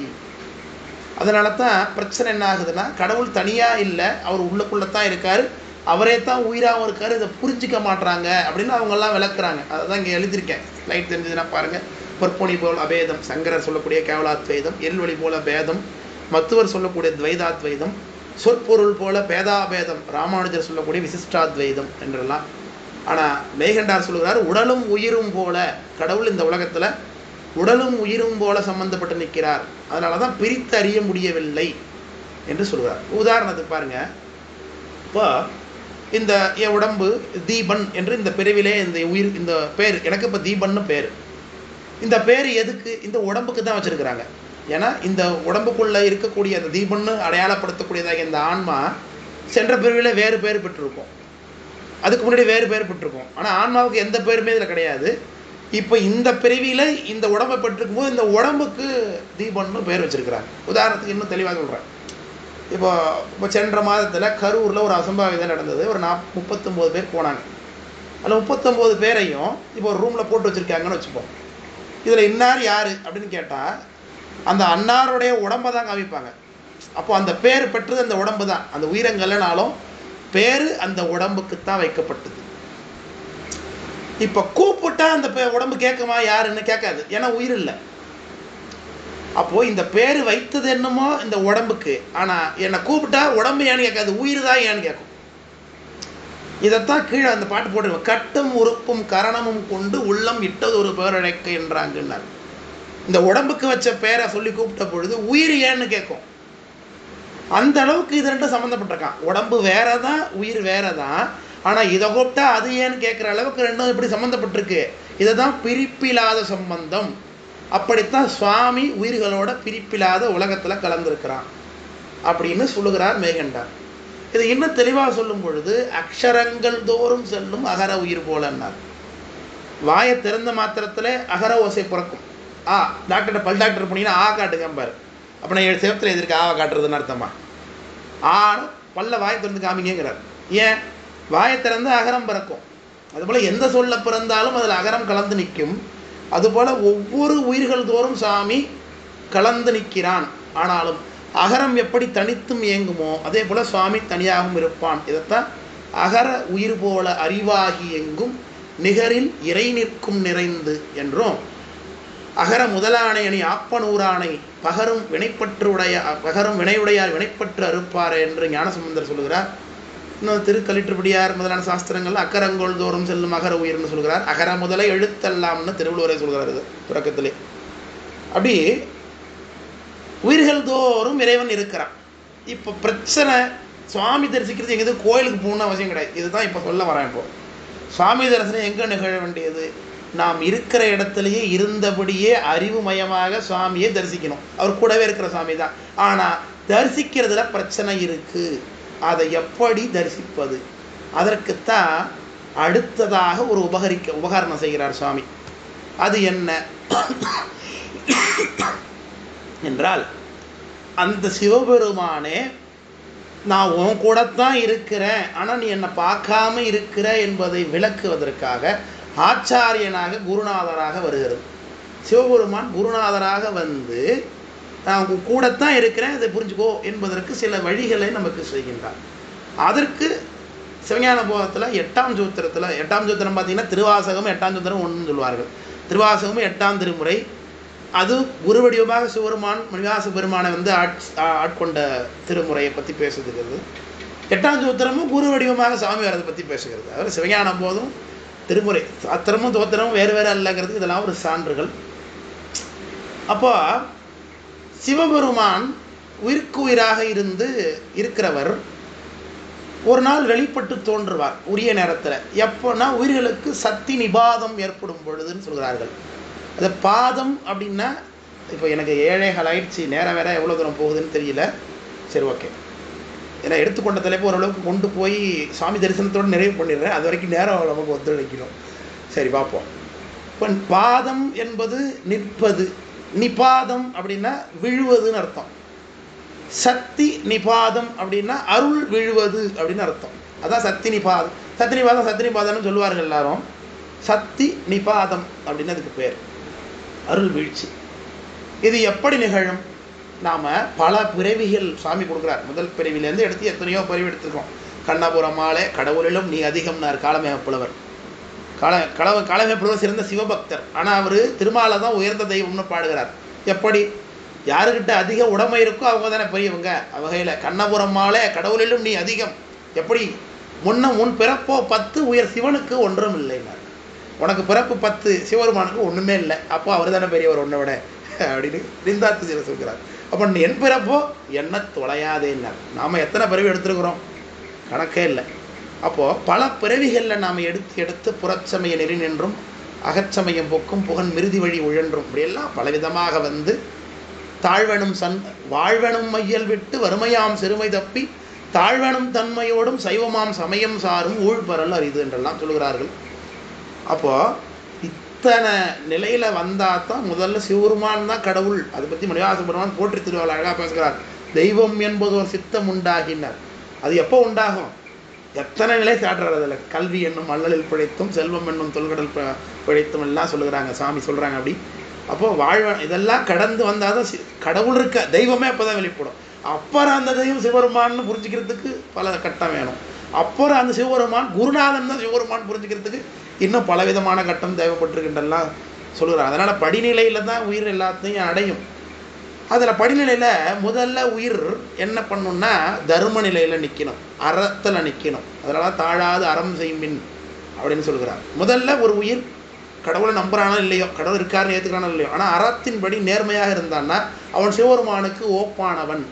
அதனால தான் பிரச்சனை என்ன ஆகுதுன்னா, கடவுள் தனியாக இல்லை, அவர் உள்ளுக்குள்ளே தான் இருக்கார், அவரே தான் உயிராகவும் இருக்கார், இதை புரிஞ்சிக்க மாட்டுறாங்க அப்படின்னு அவங்கெல்லாம் விளக்குறாங்க. அதை தான் இங்கே எழுதியிருக்கேன், லைட் தெரிஞ்சதுன்னா பாருங்கள். பொற்பொனி போல் அபேதம், சங்கரர் சொல்லக்கூடிய கேவலாத்வைதம், எல்வழி போல பேதம், மத்துவர் சொல்லக்கூடிய துவைதாத்வைதம், சொற்பொருள் போல பேதாபேதம், ராமானுஜர் சொல்லக்கூடிய விசிஷ்டாத்வைதம் என்றெல்லாம். ஆனால் மெய்கண்டார் சொல்கிறார், உடலும் உயிரும் போல கடவுள் இந்த உலகத்தில் உடலும் உயிரும் போல சம்பந்தப்பட்டு நிற்கிறார். அதனால தான் பிரித்து அறிய முடியவில்லை என்று சொல்கிறார். உதாரணத்துக்கு பாருங்க, இப்போ இந்த என் உடம்பு தீபன் என்று இந்த பிரிவிலே இந்த உயிர் இந்த பேர் எனக்கு இப்போ தீபன்னு பேர். இந்த பேர் எதுக்கு? இந்த உடம்புக்கு தான் வச்சிருக்கிறாங்க. ஏன்னா இந்த உடம்புக்குள்ள இருக்கக்கூடிய அந்த தீபன்னு அடையாளப்படுத்தக்கூடியதாக இந்த ஆன்மா சென்ற பிரிவில் வேறு பேர் பெற்றிருக்கும், அதுக்கு முன்னாடி வேறு பேர் பெற்றிருக்கும். ஆனால் ஆன்மாவுக்கு எந்த பேருமே இதில் கிடையாது. இப்போ இந்த பிரிவியில் இந்த உடம்பை பெற்றிருக்கும் போது இந்த உடம்புக்கு தீபன்னு பேர் வச்சிருக்கிறாங்க. உதாரணத்துக்கு இன்னும் தெளிவாக சொல்கிறேன். இப்போ சென்ற மாதத்தில் கரூரில் ஒரு அசம்பாவிதம் நடந்தது. ஒரு 39 பேர் போனாங்க. அதில் 39 பேரையும் இப்போ ஒரு ரூமில் போட்டு வச்சுருக்காங்கன்னு வச்சுப்போம். இதில் இன்னார் யார் அப்படின்னு கேட்டால் அந்த அன்னாருடைய உடம்பை தான் காமிப்பாங்க. அப்போ அந்த பேர் பெற்றது அந்த உடம்பு தான். அந்த உயிரங்கள்னாலும் பேர் அந்த உடம்புக்கு தான் வைக்கப்பட்டது. இப்போ கூப்பிட்டா அந்த உடம்பு கேட்குமா? யாருன்னு கேட்காது, ஏன்னா உயிர் இல்லை. அப்போது இந்த பேர் வைத்தது என்னமோ இந்த உடம்புக்கு, ஆனால் என்னை கூப்பிட்டா உடம்பு ஏன்னு கேட்காது, உயிர் தான் ஏன்னு கேட்கும். இதைத்தான் கீழே அந்த பாட்டு போட்டுருவோம். கட்டும் உறுப்பும் கரணமும் கொண்டு உள்ளம் இட்டது ஒரு பேரழைக்க என்றாங்கன்னார். இந்த உடம்புக்கு வச்ச பேரை சொல்லி கூப்பிட்ட பொழுது உயிர் ஏன்னு கேட்கும். அந்த அளவுக்கு இது ரெண்டும் சம்மந்தப்பட்டிருக்கான். உடம்பு வேற தான், உயிர் வேற தான். ஆனால் இதை கூப்பிட்டா அது ஏன்னு கேட்குற அளவுக்கு ரெண்டும் இப்படி சம்மந்தப்பட்டிருக்கு. இதை தான் பிரிப்பில்லாத சம்பந்தம். அப்படித்தான் சுவாமி உயிர்களோட பிரிப்பில்லாத உலகத்தில் கலந்துருக்கிறான் அப்படின்னு சொல்லுகிறார் மேகண்டார். இதை இன்னும் தெளிவாக சொல்லும் பொழுது அக்ஷரங்கள் தோறும் செல்லும் அகர உயிர் போலன்னார். வாயை திறந்த மாத்திரத்தில் அகர ஓசை பிறக்கும். டாக்டர்கிட்ட பல் டாக்டர் போனீங்கன்னா காட்டுங்க பாரு. அப்போ நான் சேவத்தில் எதிர்க்க ஆவை காட்டுறதுன்னு அர்த்தமா? பல்ல வாயை திறந்து காமிங்கிறார். ஏன்? வாயை திறந்து அகரம் பிறக்கும். அதுபோல் எந்த சொல்ல பிறந்தாலும் அதில் அகரம் கலந்து நிற்கும். அதுபோல் ஒவ்வொரு உயிர்கள் தோறும் சாமி கலந்து நிற்கிறான். ஆனாலும் அகரம் எப்படி தனித்தும் இயங்குமோ அதே போல் சுவாமி தனியாகவும் இருப்பான். இதைத்தான் அகர உயிர் போல அறிவாகி எங்கும் நிகரில் இறை நிற்கும் நிறைந்து என்றும், அகர முதலானை அணி ஆப்பனூரானை பகரும் வினையுடையார் வினைப்பற்று அறுப்பார் என்று ஞானசம்பந்தர் சொல்லுகிறார். இன்னும் திருக்கலிற்றுப்படியார் முதலான சாஸ்திரங்கள் அக்கரங்கோள் தோறும் செல்லும் அகர உயிர்னு சொல்கிறார். அகர முதலை எழுத்தெல்லாம்னு திருவள்ளுவரை சொல்கிறார் இது தொடக்கத்திலே. அப்படி உயிர்கள் தோறும் இறைவன் இருக்கிறான். இப்போ பிரச்சனை, சுவாமி தரிசிக்கிறது எங்கேயும் கோயிலுக்கு போகணும்னு அவசியம் கிடையாது. இதுதான் இப்போ சொல்ல வரேன். இப்போ சுவாமி தரிசனம் எங்கே நிகழ வேண்டியது? நாம் இருக்கிற இடத்துலையே இருந்தபடியே அறிவுமயமாக சுவாமியை தரிசிக்கணும். அவர் கூடவே இருக்கிற சுவாமி தான். ஆனால் தரிசிக்கிறதுல பிரச்சனை இருக்குது. அதை எப்படி தரிசிப்பது? அதற்குத்தான் அடுத்ததாக ஒரு உபகரணம் செய்கிறார் சுவாமி. அது என்ன என்றால், அந்த சிவபெருமானே நான் உன் கூடத்தான் இருக்கிறேன், ஆனால் நீ என்னை பார்க்காம இருக்கிற என்பதை விளக்குவதற்காக ஆச்சாரியனாக குருநாதராக வருகிறது. சிவபெருமான் குருநாதராக வந்து நான் உங்க கூடத்தான் இருக்கிறேன், இதை புரிஞ்சுக்கோ என்பதற்கு சில வழிகளை நமக்கு செய்கின்றார். அதற்கு சிவஞான போதத்தில் 8ஆம் சூத்திரத்தில், 8ஆம் சூத்திரம் பார்த்தீங்கன்னா திருவாசகம் 8ஆம் சூத்திரம் ஒன்றுன்னு சொல்வார்கள். திருவாசகம் 8ஆம் திருமுறை. அது குரு வடிவமாக சிவபெருமான் மணிவாச பெருமானை வந்து ஆட்கொண்ட திருமுறையை பற்றி பேசுகிறது. 8ஆம் சூத்திரமும் குரு வடிவமாக சாமி வரதை பற்றி பேசுகிறது. அதாவது சிவஞான போதும் திருமுறை சாத்திரமும் தோத்திரமும் வேறு வேறு அல்லங்கிறது இதெல்லாம் ஒரு சான்றுகள். அப்போ சிவபெருமான் உயிருக்கு உயிராக இருந்து இருக்கிறவர் ஒரு நாள் வெளிப்பட்டு தோன்றுவார் உரிய நேரத்தில். எப்போன்னா உயிர்களுக்கு சக்தி நிபாதம் ஏற்படும் பொழுதுன்னு சொல்கிறார்கள். அது பாதம் அப்படின்னா, இப்போ எனக்கு 7:15 ஆயிடுச்சு, நேரம் வேற எவ்வளோ தூரம் போகுதுன்னு தெரியல. சரி, ஓகே. ஏன்னா எடுத்துக்கொண்ட தலைப்பு ஓரளவுக்கு கொண்டு போய் சுவாமி தரிசனத்தோடு நிறைவு பண்ணிடுறேன். அது வரைக்கும் நேரம் நமக்கு ஒத்துழைக்கணும். சரி, பார்ப்போம். இப்போ பாதம் என்பது நிற்பது, நிபாதம் அப்படின்னா விழுவதுன்னு அர்த்தம். சக்தி நிபாதம் அப்படின்னா அருள் விழுவது அப்படின்னு அர்த்தம். அதான் சக்தி நிபாதம். சக்தி நிபாதம்னு சொல்லுவார்கள் எல்லாரும். சக்தி நிபாதம் அப்படின்னு அதுக்கு பேர், அருள் வீழ்ச்சி. இது எப்படி நிகழும்? நாம் பல பிறவிகள் சுவாமி கொடுக்குறார். முதல் பிறவிலேருந்து எடுத்து எத்தனையோ பிறவி எடுத்துருக்கோம். கண்ணபுரமாலே கடவுளிலும் நீ அதிகம்னார் காலமேகப்புலவர். காலமேகப்புலவர் சிறந்த சிவபக்தர். ஆனால் அவர் திருமாலை தான் உயர்ந்த தெய்வம்னு பாடுகிறார். எப்படி? யாருக்கிட்ட அதிக உடைமை இருக்கோ அவங்க தானே பெரியவங்க. வகையில் கண்ணபுரமாலே கடவுளிலும் நீ அதிகம். எப்படி? உன் பிறப்போ 10, உயர் சிவனுக்கு ஒன்றும் இல்லைன்னார். உனக்கு பிறப்பு 10, சிவபெருமானுக்கு ஒன்றுமே இல்லை. அப்போ அவர் தானே பெரியவர் உன்னை விட அப்படின்னு நிந்தாத்து சொல்கிறார். அப்போ என் பிறப்போ என்ன தொலையாதேன்னார். நாம் எத்தனை பிறவி எடுத்துருக்குறோம், கணக்கே இல்லை. அப்போது பல பிறவிகளில் நாம் எடுத்து எடுத்து புறச்சமய நெறி நின்றும் அகச்சமயம் போக்கும் புகன் மிருதி வழி உழன்றும் இப்படியெல்லாம் பலவிதமாக வந்து தாழ்வனும் வாழ்வனும் மையல் விட்டு வறுமையாம் சிறுமை தப்பி தாழ்வனும் தன்மையோடும் சைவமாம் சமயம் சாரும் ஊழ்பரல் அரிது என்றெல்லாம் சொல்கிறார்கள். அப்போது இத்தனை நிலையில் வந்தால் தான் முதல்ல சிவபெருமான் தான் கடவுள். அதை பற்றி மணிவாச பெருமான் போற்றி திருவாள் அழகாக பேசுகிறார். தெய்வம் என்பது ஒரு சித்தம் உண்டாகினார். அது எப்போ உண்டாகும், எத்தனை நிலை காட்டுறாரு அதில். கல்வி என்னும் அல்லலில் பிழைத்தும் செல்வம் என்னும் தொல்கடல் பிழைத்தும் எல்லாம் சொல்லுகிறாங்க, சாமி சொல்கிறாங்க. அப்படி அப்போது இதெல்லாம் கடந்து வந்தால் தான் கடவுள் இருக்க தெய்வமே அப்போ தான் வெளிப்படும். அப்புறம் அந்த தெய்வம் சிவபெருமான்னு புரிஞ்சுக்கிறதுக்கு பல கட்டம் வேணும். அப்புறம் அந்த சிவபெருமான் குருநாதன் தான் சிவபெருமான் புரிஞ்சுக்கிறதுக்கு இன்னும் பலவிதமான கட்டம் தேவைப்பட்டிருக்கின்றலாம் சொல்கிறார். அதனால் படிநிலையில் தான் உயிர் எல்லாத்தையும் அடையும். அதில் படிநிலையில் முதல்ல உயிர் என்ன பண்ணணும்னா தர்ம நிலையில் நிற்கணும், அறத்தில் நிற்கணும். அதனால தாழாது அறம் செய்மின் அப்படின்னு சொல்கிறார். முதல்ல ஒரு உயிர் கடவுளை நம்புறானோ இல்லையோ, கடவுள் இருக்காருன்னு ஏற்றுக்கிறானோ இல்லையோ, ஆனால் அறத்தின்படி நேர்மையாக இருந்தான்னா அவன் சிவபெருமானுக்கு ஓப்பானவன்.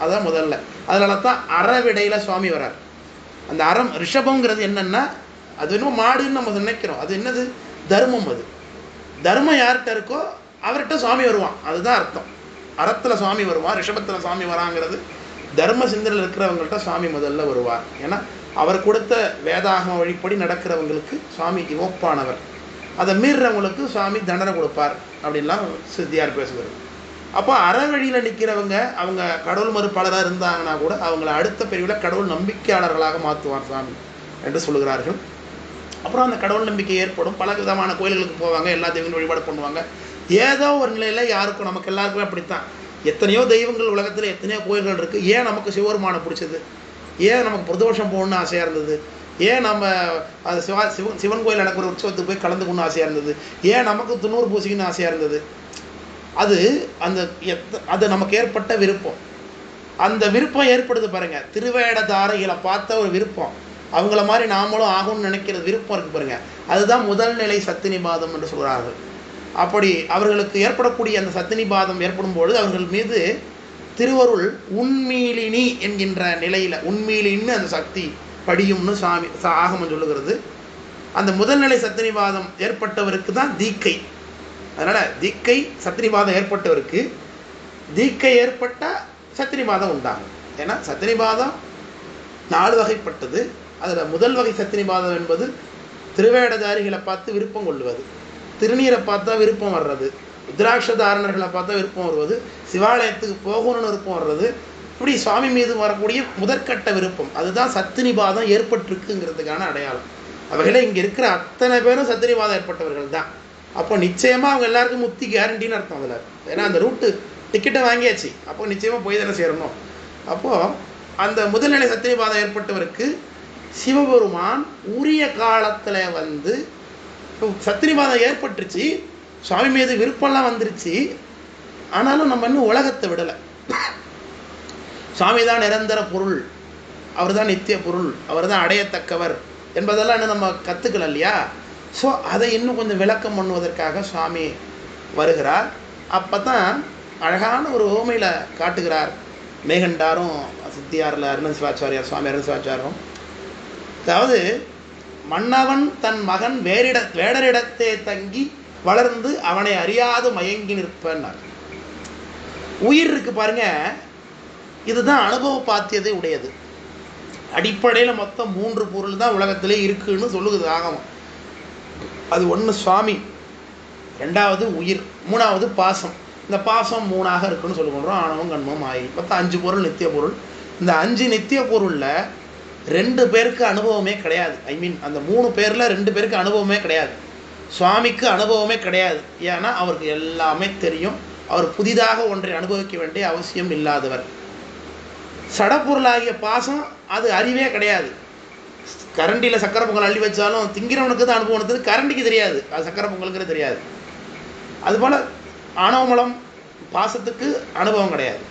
அதான் முதல்ல. அதனால தான் அறவிடையில் சுவாமி வரார். அந்த அறம் ரிஷபங்கிறது என்னென்னா அது இன்னும் மாடுன்னு நம்ம நினைக்கிறோம், அது என்னது தர்மம். அது தர்மம் யார்கிட்ட இருக்கோ அவர்கிட்ட சுவாமி வருவான், அதுதான் அர்த்தம். அறத்தில் சுவாமி வருவான், ரிஷபத்தில் சுவாமி வராங்கிறது தர்ம சிந்தனையில் இருக்கிறவங்கள்ட்ட சுவாமி முதல்ல வருவார். ஏன்னா அவர் கொடுத்த வேதாகம வழிப்படி நடக்கிறவங்களுக்கு சுவாமி ஓப்பானவர், அதை மீறுறவங்களுக்கு சுவாமி தண்டனை கொடுப்பார் அப்படின்லாம் சித்தியார் பேசுகிறது. அப்போ அறவழியில் நிற்கிறவங்க அவங்க கடவுள் மறுப்பாளராக இருந்தாங்கன்னா கூட அவங்கள அடுத்த பிரிவில் கடவுள் நம்பிக்கையாளர்களாக மாற்றுவார் சுவாமி என்று சொல்கிறார்கள். அப்புறம் அந்த கடவுள் நம்பிக்கை ஏற்படும். பல விதமான கோயில்களுக்கு போவாங்க, எல்லா தெய்வங்களும் வழிபாடு பண்ணுவாங்க. ஏதோ ஒரு நிலையில் யாருக்கும் நமக்கு எல்லாருக்குமே அப்படித்தான். எத்தனையோ தெய்வங்கள் உலகத்தில் எத்தனையோ கோயில்கள் இருக்குது. ஏன் நமக்கு சிவபெருமானை பிடிச்சது, ஏன் நமக்கு பிரதோஷம் போகணுன்னு ஆசையாக இருந்தது, ஏன் நம்ம அது சிவன் கோயில் நடக்கிற உற்சவத்துக்கு போய் கலந்துக்கணும்னு ஆசையாக இருந்தது, ஏன் நமக்கு துண்ணூறு பூசிக்கணும்னு ஆசையாக இருந்தது, அது நமக்கு ஏற்பட்ட விருப்பம். அந்த விருப்பம் ஏற்படுது பாருங்க, திருவேடதாரைகளை பார்த்த ஒரு விருப்பம், அவங்கள மாதிரி நாமளும் ஆகும்னு நினைக்கிறது விருப்பம் இருக்குது பாருங்க, அதுதான் முதல் நிலை சத்தினிபாதம் என்று சொல்கிறார்கள். அப்படி அவர்களுக்கு ஏற்படக்கூடிய அந்த சத்தினிபாதம் ஏற்படும் பொழுது அவர்கள் மீது திருவருள் உண்மீலினி என்கின்ற நிலையில், உண்மீலின்னு அந்த சக்தி படியும்னு சாமி ஆகமம் சொல்லுகிறது. அந்த முதல்நிலை சத்தினிபாதம் ஏற்பட்டவருக்கு தான் தீக்கை. அதனால் தீக்கை சத்தினிபாதம் ஏற்பட்டவருக்கு தீக்கை ஏற்பட்டால் சத்தினிபாதம் உண்டாகும். ஏன்னா சத்தினிபாதம் 4 வகைப்பட்டது. அதில் முதல் வகை சத்தினிபாதம் என்பது திருவேடதாரிகளை பார்த்து விருப்பம் கொள்வது, திருநீரை பார்த்தா விருப்பம் வர்றது, ருத்ராட்ச தாரணர்களை பார்த்தா விருப்பம் வருவது, சிவாலயத்துக்கு போகணும்னு விருப்பம் வர்றது, இப்படி சுவாமி மீது வரக்கூடிய முதற்கட்ட விருப்பம், அதுதான் சத்தினிபாதம் ஏற்பட்டிருக்குங்கிறதுக்கான அடையாளம். அவைகளை இங்கே இருக்கிற அத்தனை பேரும் சத்தினிபாதம் ஏற்பட்டவர்கள் தான். அப்போ நிச்சயமாக அவங்க எல்லாருக்கும் முக்தி கேரண்டின்னு அர்த்தம் அதில். ஏன்னா அந்த ரூட்டு டிக்கெட்டை வாங்கியாச்சு, அப்போ நிச்சயமாக போய் தானே சேரணும். அப்போது அந்த முதல்நிலை சத்தினிபாதம் ஏற்பட்டவருக்கு சிவபெருமான் உரிய காலத்தில் வந்து சத்தினிபாதம் ஏற்பட்டுருச்சு, சுவாமி மீது விருப்பம்லாம் வந்துருச்சு, ஆனாலும் நம்ம இன்னும் உலகத்தை விடலை. சுவாமி தான் நிரந்தர பொருள், அவர் தான் நித்திய பொருள், அவர் தான் அடையத்தக்கவர் என்பதெல்லாம் இன்னும் நம்ம கற்றுக்கல இல்லையா. ஸோ அதை இன்னும் கொஞ்சம் விளக்கம் பண்ணுவதற்காக சுவாமி வருகிறார். அப்போ தான் அழகான ஒரு ஓமையில் காட்டுகிறார். மேகண்டாரும் சித்தியாரில் அருண சிவாச்சாரியார், சுவாமி அருண சிவாச்சாரியம். அதாவது மன்னவன் தன் மகன் வேடரிடத்தே தங்கி வளர்ந்து அவனை அறியாது மயங்கி நிற்பன்னார். உயிர் இருக்கு பாருங்க, இதுதான் அனுபவ பாத்தியதை உடையது. அடிப்படையில் மொத்தம் 3 பொருள் தான் உலகத்திலே இருக்குன்னு சொல்லுது ஆகமம். அது 1 சுவாமி, 2வது உயிர், 3வது பாசம். இந்த பாசம் 3ஆக இருக்குன்னு சொல்லுகிறோம். ஆணவம் கண்மம் ஆயி மொத்தம் 5 பொருள் நித்திய பொருள். இந்த 5 நித்திய பொருளில் 2 பேருக்கு அனுபவமே கிடையாது. ஐ மீன் அந்த 3 பேரில் 2 பேருக்கு அனுபவமே கிடையாது. சுவாமிக்கு அனுபவமே கிடையாது. ஏன்னா அவருக்கு எல்லாமே தெரியும். அவர் புதிதாக ஒன்றை அனுபவிக்க வேண்டிய அவசியம் இல்லாதவர். சடப்பொருளாகிய பாசம் அது அறிவே கிடையாது. கரண்டியில் சக்கரை பொங்கல் அள்ளி வச்சாலும் திங்கிறவனுக்கு தான் அனுபவம் இருந்தது, கரண்டிக்கு தெரியாது, அது சக்கரை பொங்கலுக்கு தெரியாது. அதுபோல் ஆணவமலம் பாசத்துக்கு அனுபவம் கிடையாது.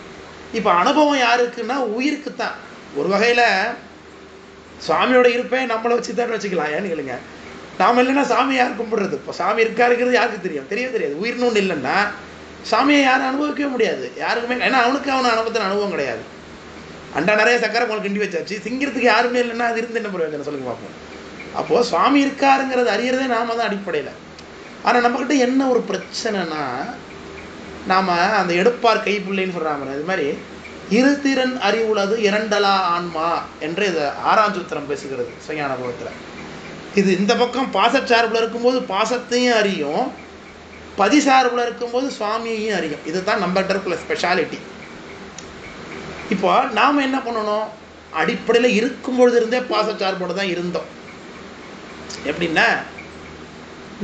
இப்போ அனுபவம் யாருக்குன்னா உயிருக்கு தான். ஒரு வகையில் சுவாமியோட இருப்பே நம்மளை வச்சு தான் வச்சுக்கலாம். ஏன்னு கேளுங்க, நாம் இல்லைன்னா சாமி யார் கும்பிடுறது? இப்போ சாமி இருக்காருங்கிறது யாருக்கு தெரியும்? தெரியாது. உயிர்னு ஒன்று இல்லைன்னா சாமியை யாரும் அனுபவிக்கவே முடியாது யாருக்குமே. ஏன்னா அவனுக்கு அனுபவத்தின் அனுபவம் கிடையாது. அண்டா நிறைய சக்கரை உங்களுக்கு கிண்டி வச்சாச்சு, திங்கிறதுக்கு யாருமே இல்லைன்னா அது இருந்து என்ன பிரயோஜனம் சொல்லுங்க பார்ப்போம். அப்போது சுவாமி இருக்காருங்கிறது அறியறதே நாம தான் அடிப்படையில். ஆனால் நம்மக்கிட்ட என்ன ஒரு பிரச்சனைனா, நாம் அந்த எடுப்பார் கைப்பிள்ளைன்னு சொல்கிறாங்க, இது மாதிரி இரு திறன் அறிவுள்ளது இரண்டலா ஆன்மா என்று இதை 6ஆம் சூத்திரம் பேசுகிறது சிவஞான போதத்தில். இது இந்த பக்கம் பாசச்சார்பில் இருக்கும்போது பாசத்தையும் அறியும், பதிசார்பில் இருக்கும்போது சுவாமியையும் அறியும். இதுதான் நம்மகிட்ட இருக்கிற ஸ்பெஷாலிட்டி. இப்போ நாம் என்ன பண்ணணும், அடிப்படையில் இருக்கும்பொழுது இருந்தே பாசச்சார்போடு தான் இருந்தோம். எப்படின்னா,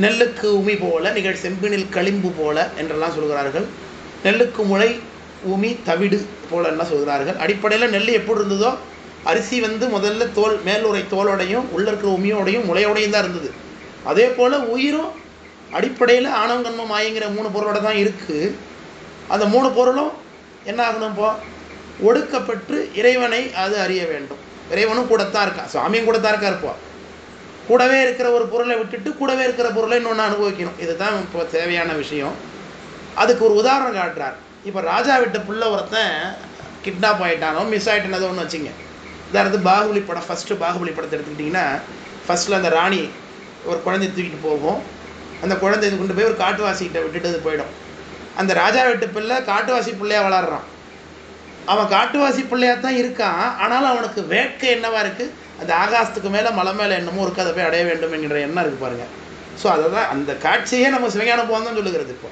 நெல்லுக்கு உமி போல நிகழ் செம்பினில் களிம்பு போல என்றெல்லாம் சொல்கிறார்கள். நெல்லுக்கு முளை உமி தவிடு போல என்ன சொல்கிறார்கள். அடிப்படையில் நெல் எப்படி இருந்ததோ, அரிசி முதல்ல தோல் மேலுரை தோலோடையும் உள்ள இருக்கிற உமியோடையும் முளையோடையும் தான் இருந்தது. அதே போல் உயிரும் அடிப்படையில் ஆணவம் கண்மம் மாயங்கிற 3 பொருளோட தான் இருக்குது. அந்த 3 பொருளும் என்ன ஆகணும், இப்போ ஒடுக்கப்பட்டு இறைவனை அது அறிய வேண்டும். இறைவனும் கூடத்தான் இருக்கான், சுவாமியும் கூடத்தான் இருக்கா இருப்போம். கூடவே இருக்கிற ஒரு பொருளை விட்டுட்டு கூடவே இருக்கிற பொருளை இன்னொன்று அனுபவிக்கணும். இதுதான் இப்போ தேவையான விஷயம். அதுக்கு ஒரு உதாரணம் காட்டுறார். இப்போ ராஜா விட்ட பிள்ளை ஒருத்தன் கிட்னாப் ஆகிட்டானோ மிஸ் ஆகிட்டனதோ ஒன்று வச்சுங்க. உதாரணத்துக்கு பாகுபலி படம், ஃபஸ்ட்டு பாகுபலி படத்தை எடுத்துக்கிட்டிங்கன்னா, ஃபஸ்ட்டில் அந்த ராணி ஒரு குழந்தைய தூக்கிட்டு போகும். அந்த குழந்தை இது கொண்டு போய் ஒரு காட்டுவாசிக்கிட்ட விட்டுட்டு அது போயிடும். அந்த ராஜா விட்டு பிள்ளை காட்டுவாசி பிள்ளையாக வளர்றான். அவன் காட்டுவாசி பிள்ளையாக தான் இருக்கான். ஆனாலும் அவனுக்கு வேட்கை என்னவா இருக்குது, அந்த ஆகாசத்துக்கு மேலே மலை மேலே என்னமோ இருக்குது, அதை போய் அடைய வேண்டும் என்கிற எண்ணம் இருக்குது பாருங்கள். ஸோ அதை தான் அந்த காட்சியே நம்ம சிவஞான போதம் தான் சொல்லுகிறது. இப்போ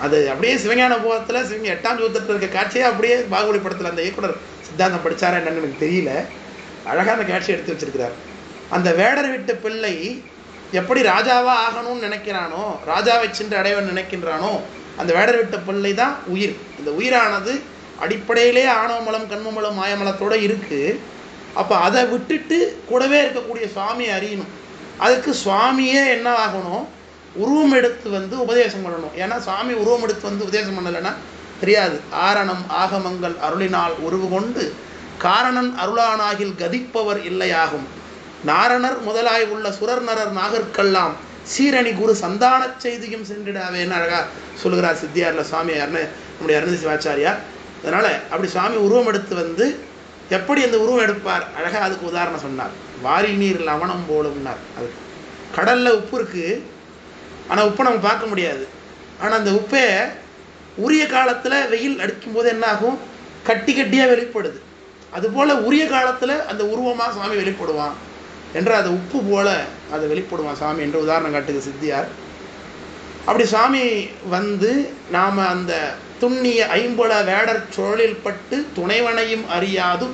அது அப்படியே சிவஞான போதத்தில் 8ஆம் சூத்திரத்தில் இருக்க காட்சியே அப்படியே பாகுபலி படத்தில் அந்த இயக்குனர் சித்தாந்தம் படித்தாரா என்னன்னு எனக்கு தெரியல, அழகாக அந்த காட்சி எடுத்து வச்சிருக்கிறார். அந்த வேடர் விட்டு பிள்ளை எப்படி ராஜாவாக ஆகணும்னு நினைக்கிறானோ, ராஜாவை சென்று அடைவன் நினைக்கின்றானோ, அந்த வேடர் விட்ட பிள்ளை தான் உயிர். இந்த உயிரானது அடிப்படையிலே ஆணவமலம் கண்மமலம் மாயமலத்தோடு இருக்குது. அப்போ அதை விட்டுட்டு கூடவே இருக்கக்கூடிய சுவாமியை அறியணும். அதுக்கு சுவாமியே என்ன ஆகணும், உருவம் எடுத்து உபதேசம் பண்ணணும். ஏன்னா சுவாமி உருவம் எடுத்து உபதேசம் பண்ணலைன்னா தெரியாது. ஆரணம் ஆகமங்கள் அருளினால் உருவு கொண்டு காரணன் அருளானாகில் கதிப்பவர் இல்லையாகும். நாரணர் முதலாய் உள்ள சுரர் நரர் நாகர்கெல்லாம் சீரணி குரு சந்தான செய்தியும் சென்றிடாவேன்னு அழகாக சொல்கிறார் சித்தியாரில் சுவாமி நம்முடைய அருணதி சிவாச்சாரியார். அதனால் அப்படி சுவாமி உருவம் எடுத்து எப்படி அந்த உருவம் எடுப்பார், அழகாக அதுக்கு உதாரணம் சொன்னார். வாரி நீர் லவணம் போலும்னார். அது கடலில் உப்பு இருக்குது, ஆனால் உப்பை நம்ம பார்க்க முடியாது. ஆனால் அந்த உப்பை உரிய காலத்தில் வெயில் அடிக்கும்போது என்ன ஆகும், கட்டி கட்டியாக வெளிப்படுது. அதுபோல் உரிய காலத்தில் அந்த உருவமாக சுவாமி வெளிப்படுவான் என்று அது உப்பு போல அதை வெளிப்படுவான் சாமி என்று உதாரணம் காட்டுது சித்தியார். அப்படி சுவாமி நாம் அந்த துண்ணிய ஐம்புல வேடர் சுழலில் பட்டு துணைவனையும் அறியாது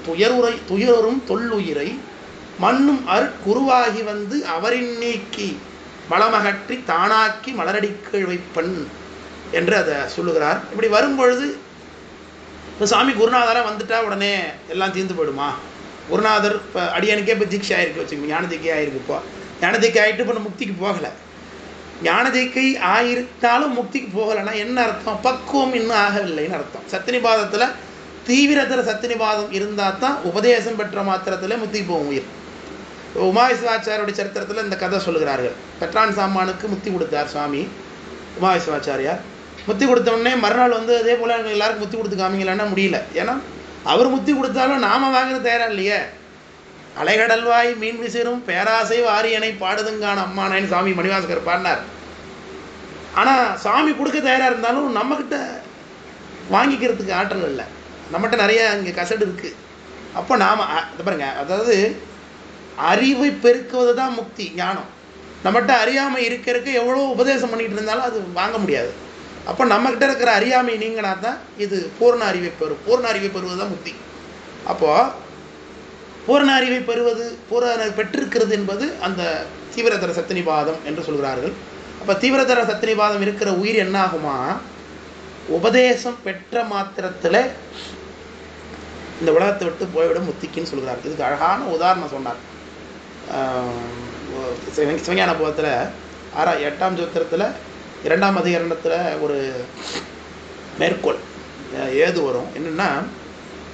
துயரும் தொல்லுயிரை மண்ணும் அருட்குருவாகி அவரின் நீக்கி மலமகற்றி தானாக்கி மலரடிக்கீழ் வைப்பன் என்று அதை சொல்லுகிறார். இப்படி வரும்பொழுது இப்போ சாமி குருநாதராக வந்துட்டா உடனே எல்லாம் தீர்ந்து போயிடுமா? குருநாதர் இப்போ அடியனுக்கே இப்போ தீட்சை ஆயிருக்கு வச்சுக்கோங்க, ஞானதீக்கை ஆயிருக்கு. இப்போ ஞானதீக்கை ஆகிட்டு இப்போ முக்திக்கு போகலை. ஞானதீக்கை ஆயிருந்தாலும் முக்திக்கு போகலைன்னா என்ன அர்த்தம், பக்குவம் இன்னும் ஆகவில்லைன்னு அர்த்தம். சத்தினிபாதத்தில் தீவிரதர சத்தினிபாதம் இருந்தால் தான் உபதேசம் பெற்ற மாத்திரத்தில் முக்திக்கு போகும் உயிர். உமாவிஸ்வாச்சாரியோட சரித்திரத்தில் இந்த கதை சொல்லுகிறார்கள். பெற்றான் சாமானுக்கு முக்தி கொடுத்தார் சுவாமி உமாவிஸ்வாச்சாரியார். முத்தி கொடுத்த உடனே மறுநாள் அதே போல் எல்லாருக்கும் முத்தி கொடுத்து காமிங்களான்னா முடியல. ஏன்னா அவர் முத்தி கொடுத்தாலும் நாம் வாங்குறது தயாராக இல்லையே. அலைகடல்வாய் மீன் விசிறும் பேராசை வாரியனை பாடுதுங்கான அம்மானான்னு சாமி மணிவாசகர் பாடினார். ஆனால் சாமி கொடுக்க தயாராக இருந்தாலும் நம்மக்கிட்ட வாங்கிக்கிறதுக்கு ஆற்றல் இல்லை. நம்மகிட்ட நிறைய இங்கே கசடு இருக்குது. அப்போ நாம் பாருங்க, அதாவது அறிவை பெருக்குவது தான் முக்தி ஞானம். நம்மகிட்ட அறியாமை இருக்கிறதுக்கு எவ்வளோ உபதேசம் பண்ணிகிட்டு இருந்தாலும் அது வாங்க முடியாது. அப்போ நம்மக்கிட்ட இருக்கிற அறியாமை நீங்கினா தான் இது பூர்ண அறிவை பெறும். பூர்ண அறிவை பெறுவது தான் முக்தி. அப்போது பூர்ண அறிவை பெற்றிருக்கிறது என்பது அந்த தீவிரதர சத்தினிபாதம் என்று சொல்கிறார்கள். அப்போ தீவிரதர சத்தினிபாதம் இருக்கிற உயிர் என்ன ஆகுமா, உபதேசம் பெற்ற மாத்திரத்தில் இந்த உலகத்தை விட்டு போய்விடும் முத்திக்குன்னு சொல்கிறார். இதுக்கு அழகான உதாரணம் சொன்னார். சிவஞான போதத்தில் 8ஆம் சூத்திரத்தில் 2ஆம் அதிகரணத்தில் ஒரு மேற்கோள் ஏது வரும். என்னென்னா,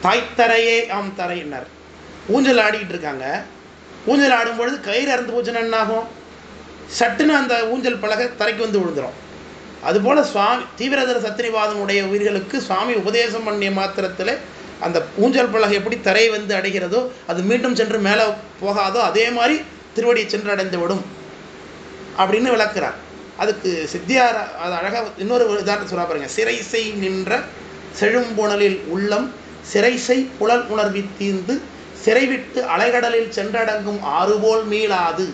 தாய்த்தரையே ஆம் தரையினர் ஊஞ்சல் ஆடிக்கிட்டு இருக்காங்க. ஊஞ்சல் ஆடும்பொழுது கயிறு அறுந்து போச்சுன்னா என்ன ஆகும், சட்டுன்னு அந்த ஊஞ்சல் பலகை தரைக்கு விழுந்துடும். அதுபோல் சுவாமி தீவிரதர சத்திரிவாதம் உடைய உயிர்களுக்கு சுவாமி உபதேசம் பண்ணிய மாத்திரத்தில் அந்த ஊஞ்சல் பலகை எப்படி தரை வந்து அடைகிறதோ அது மீண்டும் சென்று மேலே போகாதோ அதே மாதிரி திருவடியை சென்று அடைந்து விடும் அப்படின்னு விளக்குறார். அதுக்கு சித்தியார் அது அழகாக இன்னொரு உதாரணம் சொல்ல பாருங்க. சிறைசை நின்ற செழும்புணலில் உள்ளம் சிறைசை புலல் உணர்வி தீர்ந்து சிறைவிட்டு அலைகடலில் சென்றடங்கும் ஆறுபோல் மீளாது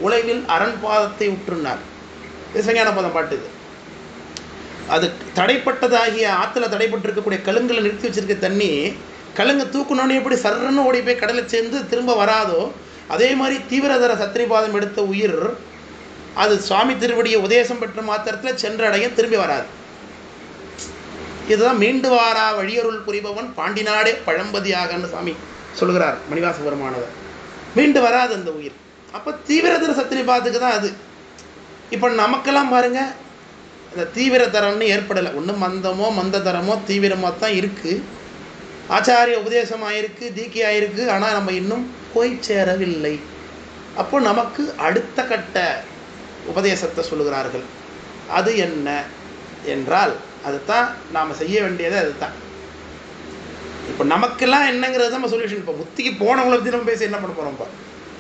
உலைவில் அரண்பாதத்தை உற்றுனார். இது சஞான பதம் பாட்டு. இது அது தடைப்பட்டதாகிய ஆற்றுல தடைப்பட்டிருக்கக்கூடிய கழுங்களை நிறுத்தி வச்சிருக்க தண்ணி கழுங்க தூக்கணுன்னு எப்படி சர்றன்னு ஓடி போய் கடலை சேர்ந்து திரும்ப வராதோ அதே மாதிரி தீவிரதர சத்திரிபாதம் எடுத்த உயிர் அது சுவாமி திருவடியை உபதேசம் பெற்ற மாத்திரத்தில் சென்றடைய திரும்பி வராது. இதுதான் மீண்டு வாரா வழியருள் புரிபவன் பாண்டிநாடே பழம்பதியாகன்னு சுவாமி சொல்கிறார் மணிவாச பெருமானவர். மீண்டு வராது அந்த உயிர். அப்போ தீவிரதர சத்திரிபாதத்துக்கு தான் அது. இப்போ நமக்கெல்லாம் பாருங்க இந்த தீவிரதரம்னு ஏற்படலை. ஒன்று மந்தமோ மந்ததரமோ தீவிரமாக தான் இருக்குது. ஆச்சாரிய உபதேசம் ஆயிருக்கு, தீக்கி ஆயிருக்கு, ஆனால் நம்ம இன்னும் போய் சேரவில்லை. அப்போ நமக்கு அடுத்த கட்ட உபதேசத்தை சொல்லுகிறார்கள். அது என்ன என்றால் அதுதான் நாம் செய்ய வேண்டியது. அதுதான் இப்போ நமக்கெல்லாம் என்னங்கிறது நம்ம சொல்யூஷன். இப்போ முத்திக்கு போனவங்களை பற்றி நம்ம பேசி என்ன பண்ண போகிறோம்? இப்போ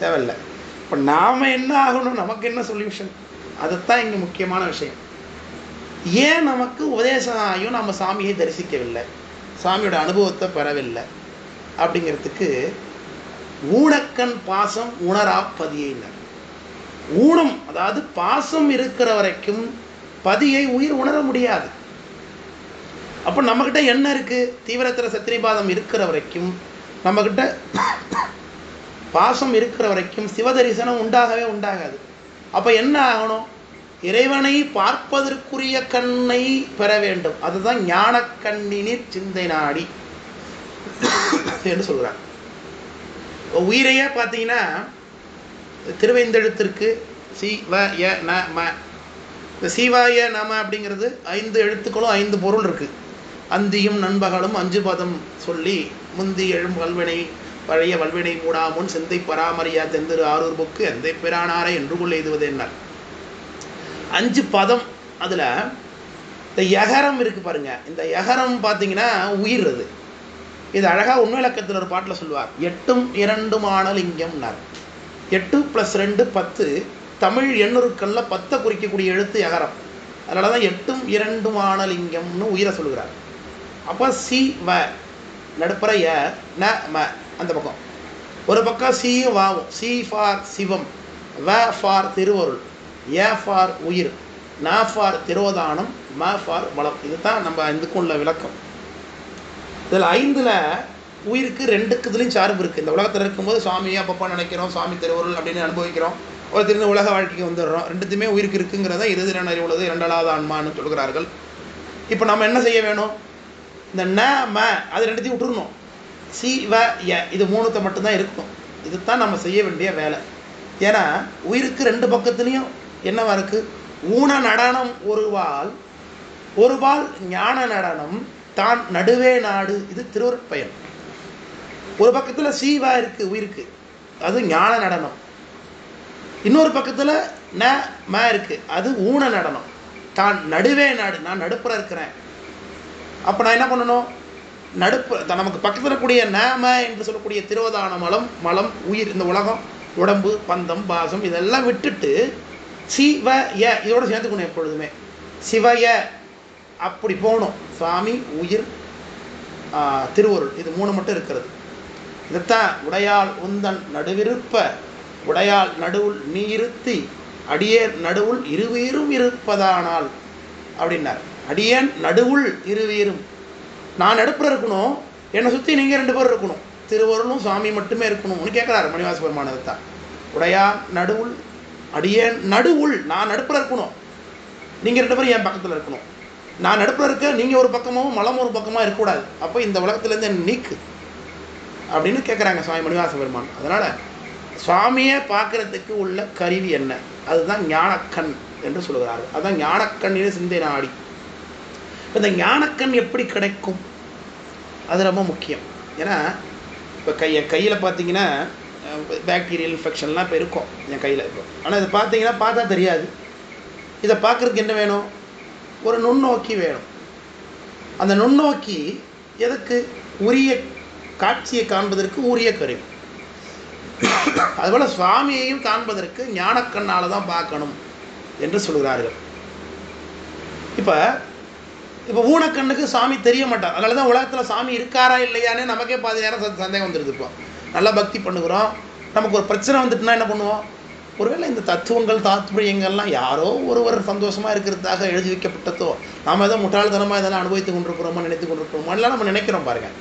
தேவையில்லை. இப்போ நாம் என்ன ஆகணும், நமக்கு என்ன சொல்யூஷன், அதுதான் இங்கே முக்கியமான விஷயம். ஏன் நமக்கு உபதேசம் ஆகியும் நம்ம சாமியை தரிசிக்கவில்லை, சாமியோட அனுபவத்தை பெறவில்லை அப்படிங்கிறதுக்கு ஊனக்கண் பாசம் உணரா பதியினர். ஊனம் அதாவது பாசம் இருக்கிற வரைக்கும் பதியை உயிர் உணர முடியாது. அப்போ நம்மக்கிட்ட என்ன இருக்குது? தீவிரத்திர சத்திரிபாதம் இருக்கிற வரைக்கும் நம்மக்கிட்ட பாசம் இருக்கிற வரைக்கும் சிவதரிசனம் உண்டாகவே உண்டாகாது. அப்போ என்ன ஆகணும்? இறைவனை பார்ப்பதற்குரிய கண்ணை பெற வேண்டும். அதுதான் ஞான கண்ணினிற் சிந்தை நாடி என்று சொல்கிறார். உயிரையே பார்த்தீங்கன்னா திருவைந்தெழுத்திற்கு சிவய நம. இந்த சிவாய நம அப்படிங்கிறது 5 எழுத்துக்களும் 5 பொருள் இருக்குது. அந்தியும் நண்பகலும் 5 பதம் சொல்லி முந்தி எழும் வல்வினை பழைய வல்வினை மூடாமுன் சிந்தை பராமரியா தெந்திரு ஆரூர் புக்கு எந்தை பிரானாரை என்று கொள்ள எய்துவது என்னார். 5 பதம். அதில் இந்த யகரம் இருக்குது பாருங்க. இந்த யகரம் பார்த்தீங்கன்னா உயிர். அது இது அழகாக உண்மையிலக்கத்தில் ஒரு பாட்டில் சொல்லுவார். 8ம் 2 லிங்கம்னார். 8 + 2 10. தமிழ் எண்ணுருக்களில் 10 குறிக்கக்கூடிய எழுத்து யகரம். அதனால தான் 8ம் 2 லிங்கம்னு உயிரை சொல்லுகிறார். அப்போ சி வ நடுப்புற ய ந ம அந்த பக்கம் ஒரு பக்கம் சியும் வாவும். சி ஃபார் சிவம், வ ஃபார் திருவருள், ஏ ஃபார் உயிர், ந ஃபார் திரோதானம், ம ஃபார் பலம். இதுதான் நம்ம இதுக்கும் உள்ள விளக்கம். இதில் 5ல் உயிருக்கு 2க்குதுலேயும் சார்பு இருக்குது. இந்த உலகத்தில் இருக்கும்போது சுவாமியை அப்பப்போ நினைக்கிறோம், சுவாமி திருவருள் அப்படின்னு அனுபவிக்கிறோம். ஒரு திருந்த உலக வாழ்க்கைக்கு வந்துடுறோம். 2த்துமே உயிருக்கு இருக்குங்கிறத இருதிறன் அறிவுள்ளது 2வது ஆன்மான்னு சொல்கிறார்கள். இப்போ நம்ம என்ன செய்ய வேணும்? இந்த ந ம அது 2த்தையும் விட்டுருணும். சி வ ய இது 3த்தை மட்டும்தான் இருக்கணும். இதுதான் நம்ம செய்ய வேண்டிய வேலை. ஏன்னா உயிருக்கு 2 பக்கத்துலேயும் என்னவா இருக்குது? ஊன நடனம் ஒரு பால் ஞான நடனம் தான் நடுவே நாடு. இது திருவருட்பயன். ஒரு பக்கத்தில் சீவா இருக்குது உயிருக்கு, அது ஞான நடனம். இன்னொரு பக்கத்தில் ந ம இருக்குது, அது ஊன நடனம். தான் நடுவே நாடு, நான் நடுப்புற இருக்கிறேன். அப்போ நான் என்ன பண்ணணும்? நமக்கு பக்கத்தில் இருக்கக்கூடிய நாம என்று சொல்லக்கூடிய திரோதான மலம் உயிர், இந்த உலகம், உடம்பு, பந்தம், பாசம் இதெல்லாம் விட்டுட்டு சிவய இதோடு சேர்த்துக்கணும். எப்பொழுதுமே சிவய அப்படி போகணும். சுவாமி, உயிர், திருவருள், இது 3 மட்டும் இருக்கிறது. இதைத்தான் உடையாள் உந்தன் நடுவிருப்ப உடையாள் நடுவுள் நீ இருத்தி அடியேன் நடுவுள் இருவீரும் இருப்பதானால் அப்படின்னார். அடியேன் நடுவுள் இருவீரும், நான் நடுப்புற இருக்கணும், என்னை சுற்றி நீங்கள் 2 பேர் இருக்கணும், திருவருளும் சுவாமி மட்டுமே இருக்கணும்னு கேட்குறாரு மணிவாச பெருமானதான். உடையாள் நடுவுள் அடியேன் நடுவுள், நான் நடுப்புற இருக்கணும், நீங்கள் 2 பேரும் என் பக்கத்தில் இருக்கணும். நான் நடுப்புற இருக்க, நீங்கள் ஒரு பக்கமாகவும் மலம் ஒரு பக்கமாக இருக்கக்கூடாது. அப்போ இந்த உலகத்துலேருந்து என்ன நீக்கு அப்படின்னு கேட்குறாங்க சுவாமி மணிவாச பெருமான். அதனால் சுவாமியை பார்க்குறதுக்கு உள்ள கருவி என்ன? அதுதான் ஞானக்கண் என்று சொல்கிறார்கள். அதுதான் ஞானக்கண்ணின் சிந்தை நாடி. இந்த ஞானக்கண் எப்படி கிடைக்கும்? அது ரொம்ப முக்கியம். ஏன்னா இப்போ என் கையில் பார்த்தீங்கன்னா பாக்டீரியல் இன்ஃபெக்ஷன்லாம் இப்போ இருக்கும் என் கையில் இப்போ. ஆனால் இதை பார்த்தீங்கன்னா பார்த்தா தெரியாது. இதை பார்க்குறதுக்கு என்ன வேணும்? ஒரு நுண்ணோக்கி வேணும். அந்த நுண்ணோக்கி எதுக்கு? உரிய காட்சியை காண்பதற்கு உரிய கருவி. அதுபோல் சுவாமியையும் காண்பதற்கு ஞானக்கண்ணால் தான் பார்க்கணும் என்று சொல்கிறார்கள். இப்போ ஊனக்கண்ணுக்கு சாமி தெரிய மாட்டார். அதனால தான் உலகத்தில் சாமி இருக்காரா இல்லையானே நமக்கே பாதி நேரம் சந்தேகம் வந்துடுது. இப்போ நல்லா பக்தி பண்ணுகிறோம், நமக்கு ஒரு பிரச்சனை வந்துட்டுனா என்ன பண்ணுவோம்? ஒருவேளை இந்த தத்துவங்கள் தாத்பரியங்கள்லாம் யாரோ ஒருவர் சந்தோஷமாக இருக்கிறதுக்காக எழுதி வைக்கப்பட்டதோ, நாம் ஏதோ முட்டாள்தனமாக இதெல்லாம் அனுபவித்து கொண்டிருக்கிறோமோ நினைத்து கொண்டிருக்கிறோமோ எல்லாம் நம்ம நினைக்கிறோம் பாருங்கள்.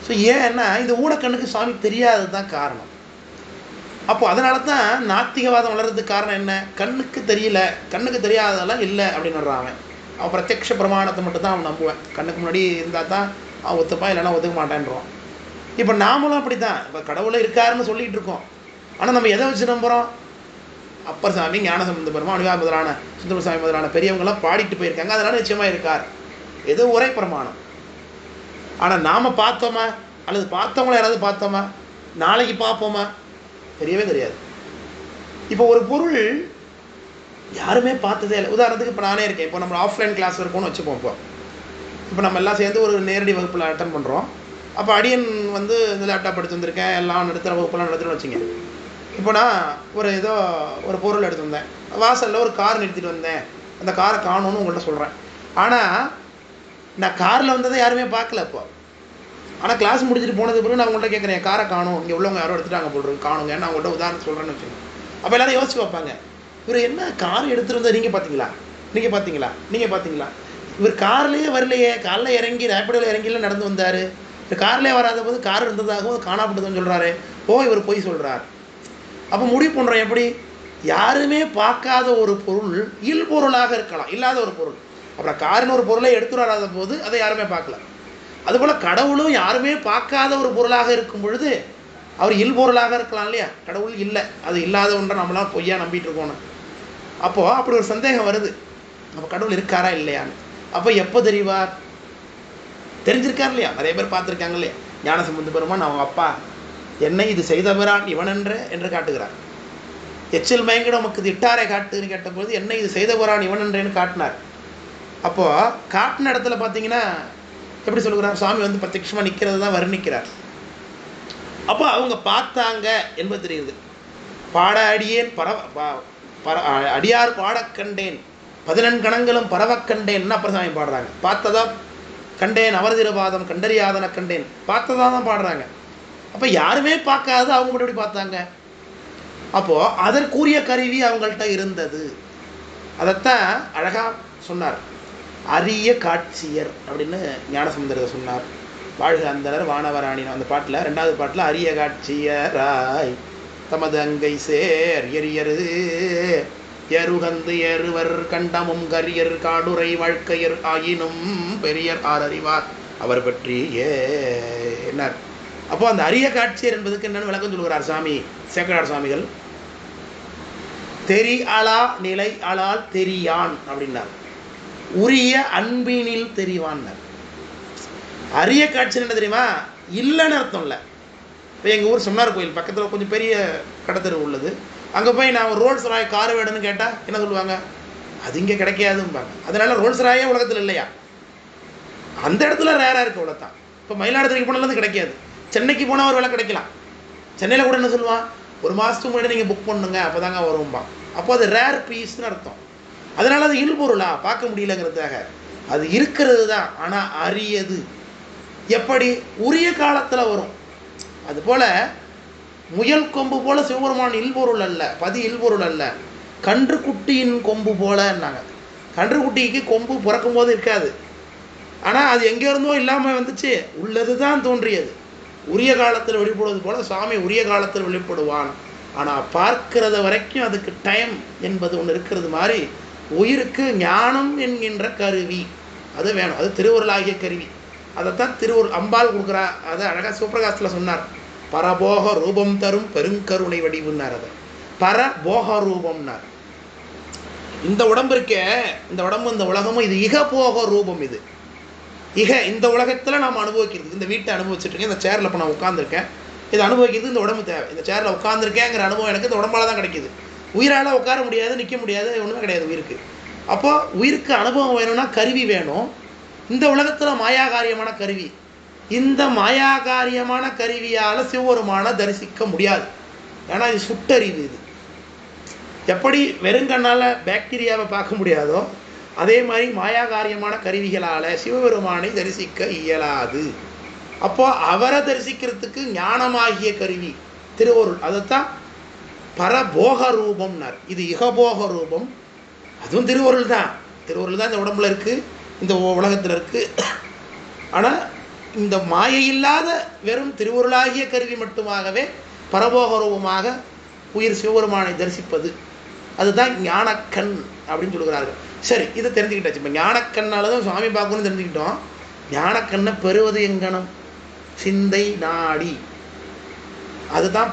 ஸோ ஏன்னா இந்த ஊனக்கண்ணுக்கு சாமி தெரியாதது தான் காரணம். அப்போ அதனால தான் நாத்திகவாதம் வளர்றதுக்கு காரணம் என்ன? கண்ணுக்கு தெரியல, கண்ணுக்கு தெரியாததெல்லாம் இல்லை அப்படின்னு வர்றான். அவன் பிரத்யக்ஷ பிரமாணத்தை மட்டும் தான் அவன் நம்புவேன். கண்ணுக்கு முன்னாடி இருந்தால் தான் அவன் ஒத்துப்பான், இல்லைன்னா ஒத்துக்க மாட்டேன்றோம். இப்போ நாமளும் அப்படி தான். இப்போ கடவுளை இருக்காருன்னு சொல்லிகிட்டு இருக்கோம். ஆனால் நம்ம எதை வச்சு நம்புகிறோம்? அப்பர் சாமி, ஞானசம்பந்த பெருமான், அணிவா முதலான சுந்தர சாமி முதலான பெரியவங்களாம் பாடிட்டு போயிருக்காங்க, அதனால நிச்சயமாக இருக்கார். எது ஒரே பிரமாணம். ஆனால் நாம் பார்த்தோமா, அல்லது பார்த்தவங்கள யாராவது பார்த்தோமா, நாளைக்கு பார்ப்போமா? தெரியவே தெரியாது. இப்போ ஒரு பொருள் யாருமே பார்த்ததே இல்லை. உதாரணத்துக்கு இப்போ நானே இருக்கேன். இப்போ நம்ம ஆஃப்லைன் கிளாஸ் இருக்கோன்னு வச்சுப்போம். இப்போ நம்ம எல்லாம் சேர்ந்து ஒரு நேரடி வகுப்பில் அட்டன் பண்ணுறோம். அப்போ அடியன் வந்து இந்த லேப்டாப் எடுத்து வந்திருக்கேன், எல்லாம் நடத்துகிற வகுப்பெல்லாம் நடத்துகிறேன்னு வச்சுங்க. இப்போ நான் ஏதோ ஒரு பொருள் எடுத்து வந்தேன், வாசலில் ஒரு கார் நிறுத்திட்டு வந்தேன், அந்த காரை காணணும்னு உங்கள்கிட்ட சொல்கிறேன். ஆனால் நான் காரில் வந்ததை யாருமே பார்க்கல. இப்போ ஆனால் கிளாஸ் முடிச்சுட்டு போனது பிறகு நான் உங்கள்கிட்ட கேட்குறேன், காரை காணும், இங்கே உள்ளவங்க யாரோ எடுத்துட்டாங்க போடுறது, காணுங்க. நான் உங்கள்கிட்ட உதாரணம் சொல்கிறேன்னு வச்சுக்கோங்க. அப்போ எல்லாரும் யோசிச்சு வைப்பாங்க, இவர் என்ன கார் எடுத்துகிட்டு வந்தால் நீங்கள் பார்த்தீங்களா, நீங்கள் பார்த்தீங்களா, நீங்கள் பார்த்தீங்களா? இவர் கார்லேயே வரலையே, காரில் இறங்கி ரேப்பிடோவில் இறங்கிலாம் நடந்து வந்தார். இந்த கார்லேயே வராத போது கார் இருந்ததாகவும் காணாப்பட்டதுன்னு சொல்கிறாரு. இவர் போய் சொல்கிறார். அப்போ முடிவு பண்ணுறோம் எப்படி? யாருமே பார்க்காத ஒரு பொருள் இல்பொருளாக இருக்கலாம், இல்லாத ஒரு பொருள். அப்புறம் காரின் ஒரு பொருளை எடுத்து வராத போது அதை யாருமே பார்க்கல. அதுபோல் கடவுளும் யாருமே பார்க்காத ஒரு பொருளாக இருக்கும் பொழுது அவர் இல்பொருளாக இருக்கலாம் இல்லையா? கடவுள் இல்லை, அது இல்லாத ஒன்றை நம்மளாம் பொய்யா நம்பிட்டு இருக்கோம். அப்போது அப்படி ஒரு சந்தேகம் வருது, அப்போ கடவுள் இருக்காரா இல்லையான்னு. அப்போ எப்போ தெரிவார்? தெரிஞ்சிருக்கார் இல்லையா? நிறைய பேர் பார்த்துருக்காங்க இல்லையா? ஞானசம்பந்த பெருமான் அவங்க அப்பா என்னை இது செய்தவரான் இவனென்று காட்டுகிறார். எச்சில் மயங்கிட உமக்கு இது இட்டாரை காட்டுன்னு கேட்டபோது என்னை இது செய்தவரான் இவனென்றேன்னு காட்டினார். அப்போது காட்டின இடத்துல பார்த்தீங்கன்னா எப்படி சொல்லுகிறார்? சுவாமி வந்து பிரத்யட்சமாக நிற்கிறது தான் வர்ணிக்கிறார். அப்போ அவங்க பார்த்தாங்க என்பது தெரியுது. பாட அடியேன் அடியார் பாட கண்டேன், 14 கணங்களும் பரவக் கண்டேன் அப்புறம் சாமி பாடுறாங்க. பார்த்ததா கண்டேன், அவர் திருபாதம் கண்டறியாதன கண்டேன், பார்த்ததா தான் பாடுறாங்க. அப்போ யாருமே பார்க்காது, அவங்க மட்டும் எப்படி பார்த்தாங்க? அப்போது அதற்குரிய கருவி அவங்கள்ட்ட இருந்தது. அதைத்தான் அழகாக சொன்னார், அரிய காட்சியர் அப்படின்னு ஞானசம்பந்தர் சொன்னார். வாழ்க அந்தனர் வானவராணின அந்த பாட்டில், 2வது பாட்டில் அரிய காட்சியராய் தமது அங்கை சேர் எரியரு எருகந்து எருவர் கண்டமும் கரியர் காடுரை வாழ்க்கையர் ஆயினும் பெரியர் ஆரறிவார் அவர் பற்றி என்ன. அப்போ அந்த அரிய காட்சியர் என்பதுக்கு என்னென்னு விளக்கம் சொல்கிறார் சாமி சேக்கடார் சுவாமிகள். தெரி அலா நிலை அலால் தெரியான் அப்படின்னார். உரிய அன்பினில் தெரிவான்னார். அரிய காட்சி என்ன தெரியுமா? இல்லைன்னு அர்த்தம் இல்லை. இப்போ எங்கள் ஊர் சொன்னார் கோயில் பக்கத்தில் கொஞ்சம் பெரிய கடத்தெரு உள்ளது. அங்கே போய் நான் ஒரு ரோல்ஸ் ராய் கார் வேணும்னு கேட்டால் என்ன சொல்லுவாங்க? அது இங்கே கிடைக்காதும்பாங்க. அதனால ரோல்ஸ் ராயே உலகத்தில் இல்லையா? அந்த இடத்துல ரேராக இருக்குது, அவ்வளோதான். இப்போ மயிலாடுதுறைக்கு போனாலும் கிடைக்காது, சென்னைக்கு போனால் ஒரு வேலை கிடைக்கலாம். சென்னையில் கூட என்ன சொல்லுவான்? ஒரு மாதத்துக்கு முன்னாடி நீங்கள் புக் பண்ணுங்க அப்போ தாங்க வரும்பான். அப்போ அது ரேர் பீஸ்ன்னு அர்த்தம். அதனால அது இல்பொருளா பார்க்க முடியலங்கிறதுக்காக அது இருக்கிறது தான், ஆனால் அரியது. எப்படி? உரிய காலத்தில் வரும். அதுபோல் முயல் கொம்பு போல சிவபெருமான் இல்பொருள் அல்ல, பதி இல்பொருள் அல்ல, கன்றுக்குட்டியின் கொம்பு போலன்னாங்க. கன்றுக்குட்டிக்கு கொம்பு பிறக்கும் போது இருக்காது, ஆனால் அது எங்கே இருந்தோ இல்லாமல் வந்துச்சு, உள்ளது தான் தோன்றியது. உரிய காலத்தில் வெளிப்படுவது போல சுவாமி உரிய காலத்தில் வெளிப்படுவான். ஆனால் பார்க்கிறத வரைக்கும் அதுக்கு டைம் என்பது ஒன்று இருக்கிறது மாதிரி உயிருக்கு ஞானம் என்கின்ற கருவி அது வேணும். அது திருவுருளாகிய கருவி. அதைத்தான் திருவுருள் அம்பாள் கொடுக்குறா. அதை அழகாக சிவபிரகாசத்தில் சொன்னார். பரபோக ரூபம் தரும் பெருங்கருணை வடிவுன்னார். அதை பரபோக ரூபம்னார். இந்த உடம்பு இருக்கே, இந்த உடம்பு இந்த உலகமும் இது இகபோக ரூபம். இது இந்த உலகத்தில் நாம் அனுபவிக்கிறது. இந்த வீட்டை அனுபவிச்சுட்டு இருக்கேன், இந்த சேரில் இப்போ நான் உட்காந்துருக்கேன், இதை அனுபவிக்கிறது இந்த உடம்பு தேவை. இந்த சேரில் உட்காந்துருக்கேங்கிற அனுபவம் எனக்கு இந்த உடம்பால் தான் கிடைக்கிது. உயிரால் உட்கார முடியாது, நிற்க முடியாது, ஒன்றுமே கிடையாது உயிருக்கு. அப்போ உயிருக்கு அனுபவம் வேணும்னா கருவி வேணும். இந்த உலகத்தில் மாயாகாரியமான கருவி, இந்த மாயாகாரியமான கருவியால் சிவபெருமானை தரிசிக்க முடியாது. ஏன்னா இது சுட்டறிவு. இது எப்படி வெறுங்கண்ணால் பாக்டீரியாவை பார்க்க முடியாதோ அதே மாதிரி மாயாகாரியமான கருவிகளால் சிவபெருமானை தரிசிக்க இயலாது. அப்போ அவரை தரிசிக்கிறதுக்கு ஞானமாகிய கருவி திருவருள். அதைத்தான் பரபோக ரூபம்னார். இது இகபோக ரூபம், அதுவும் திருவருள் தான். திருவருள் தான் இந்த உடம்புல இருக்குது, இந்த உலகத்தில் இருக்குது. ஆனால் இந்த மாயை இல்லாத வெறும் திருவருளாகிய கருவி மட்டுமாகவே பரபோக ரூபமாக உயிர் சிவபெருமானை தரிசிப்பது, அதுதான் ஞானக்கண் அப்படின்னு சொல்கிறார்கள். சரி, இதை தெரிஞ்சுக்கிட்டாச்சு. இப்போ ஞானக்கண்ணால் தான் சுவாமி பார்க்கணும்னு தெரிஞ்சுக்கிட்டோம். ஞானக்கண்ணை பெறுவது எங்கனம்? சிந்தை நாடி. அதுதான்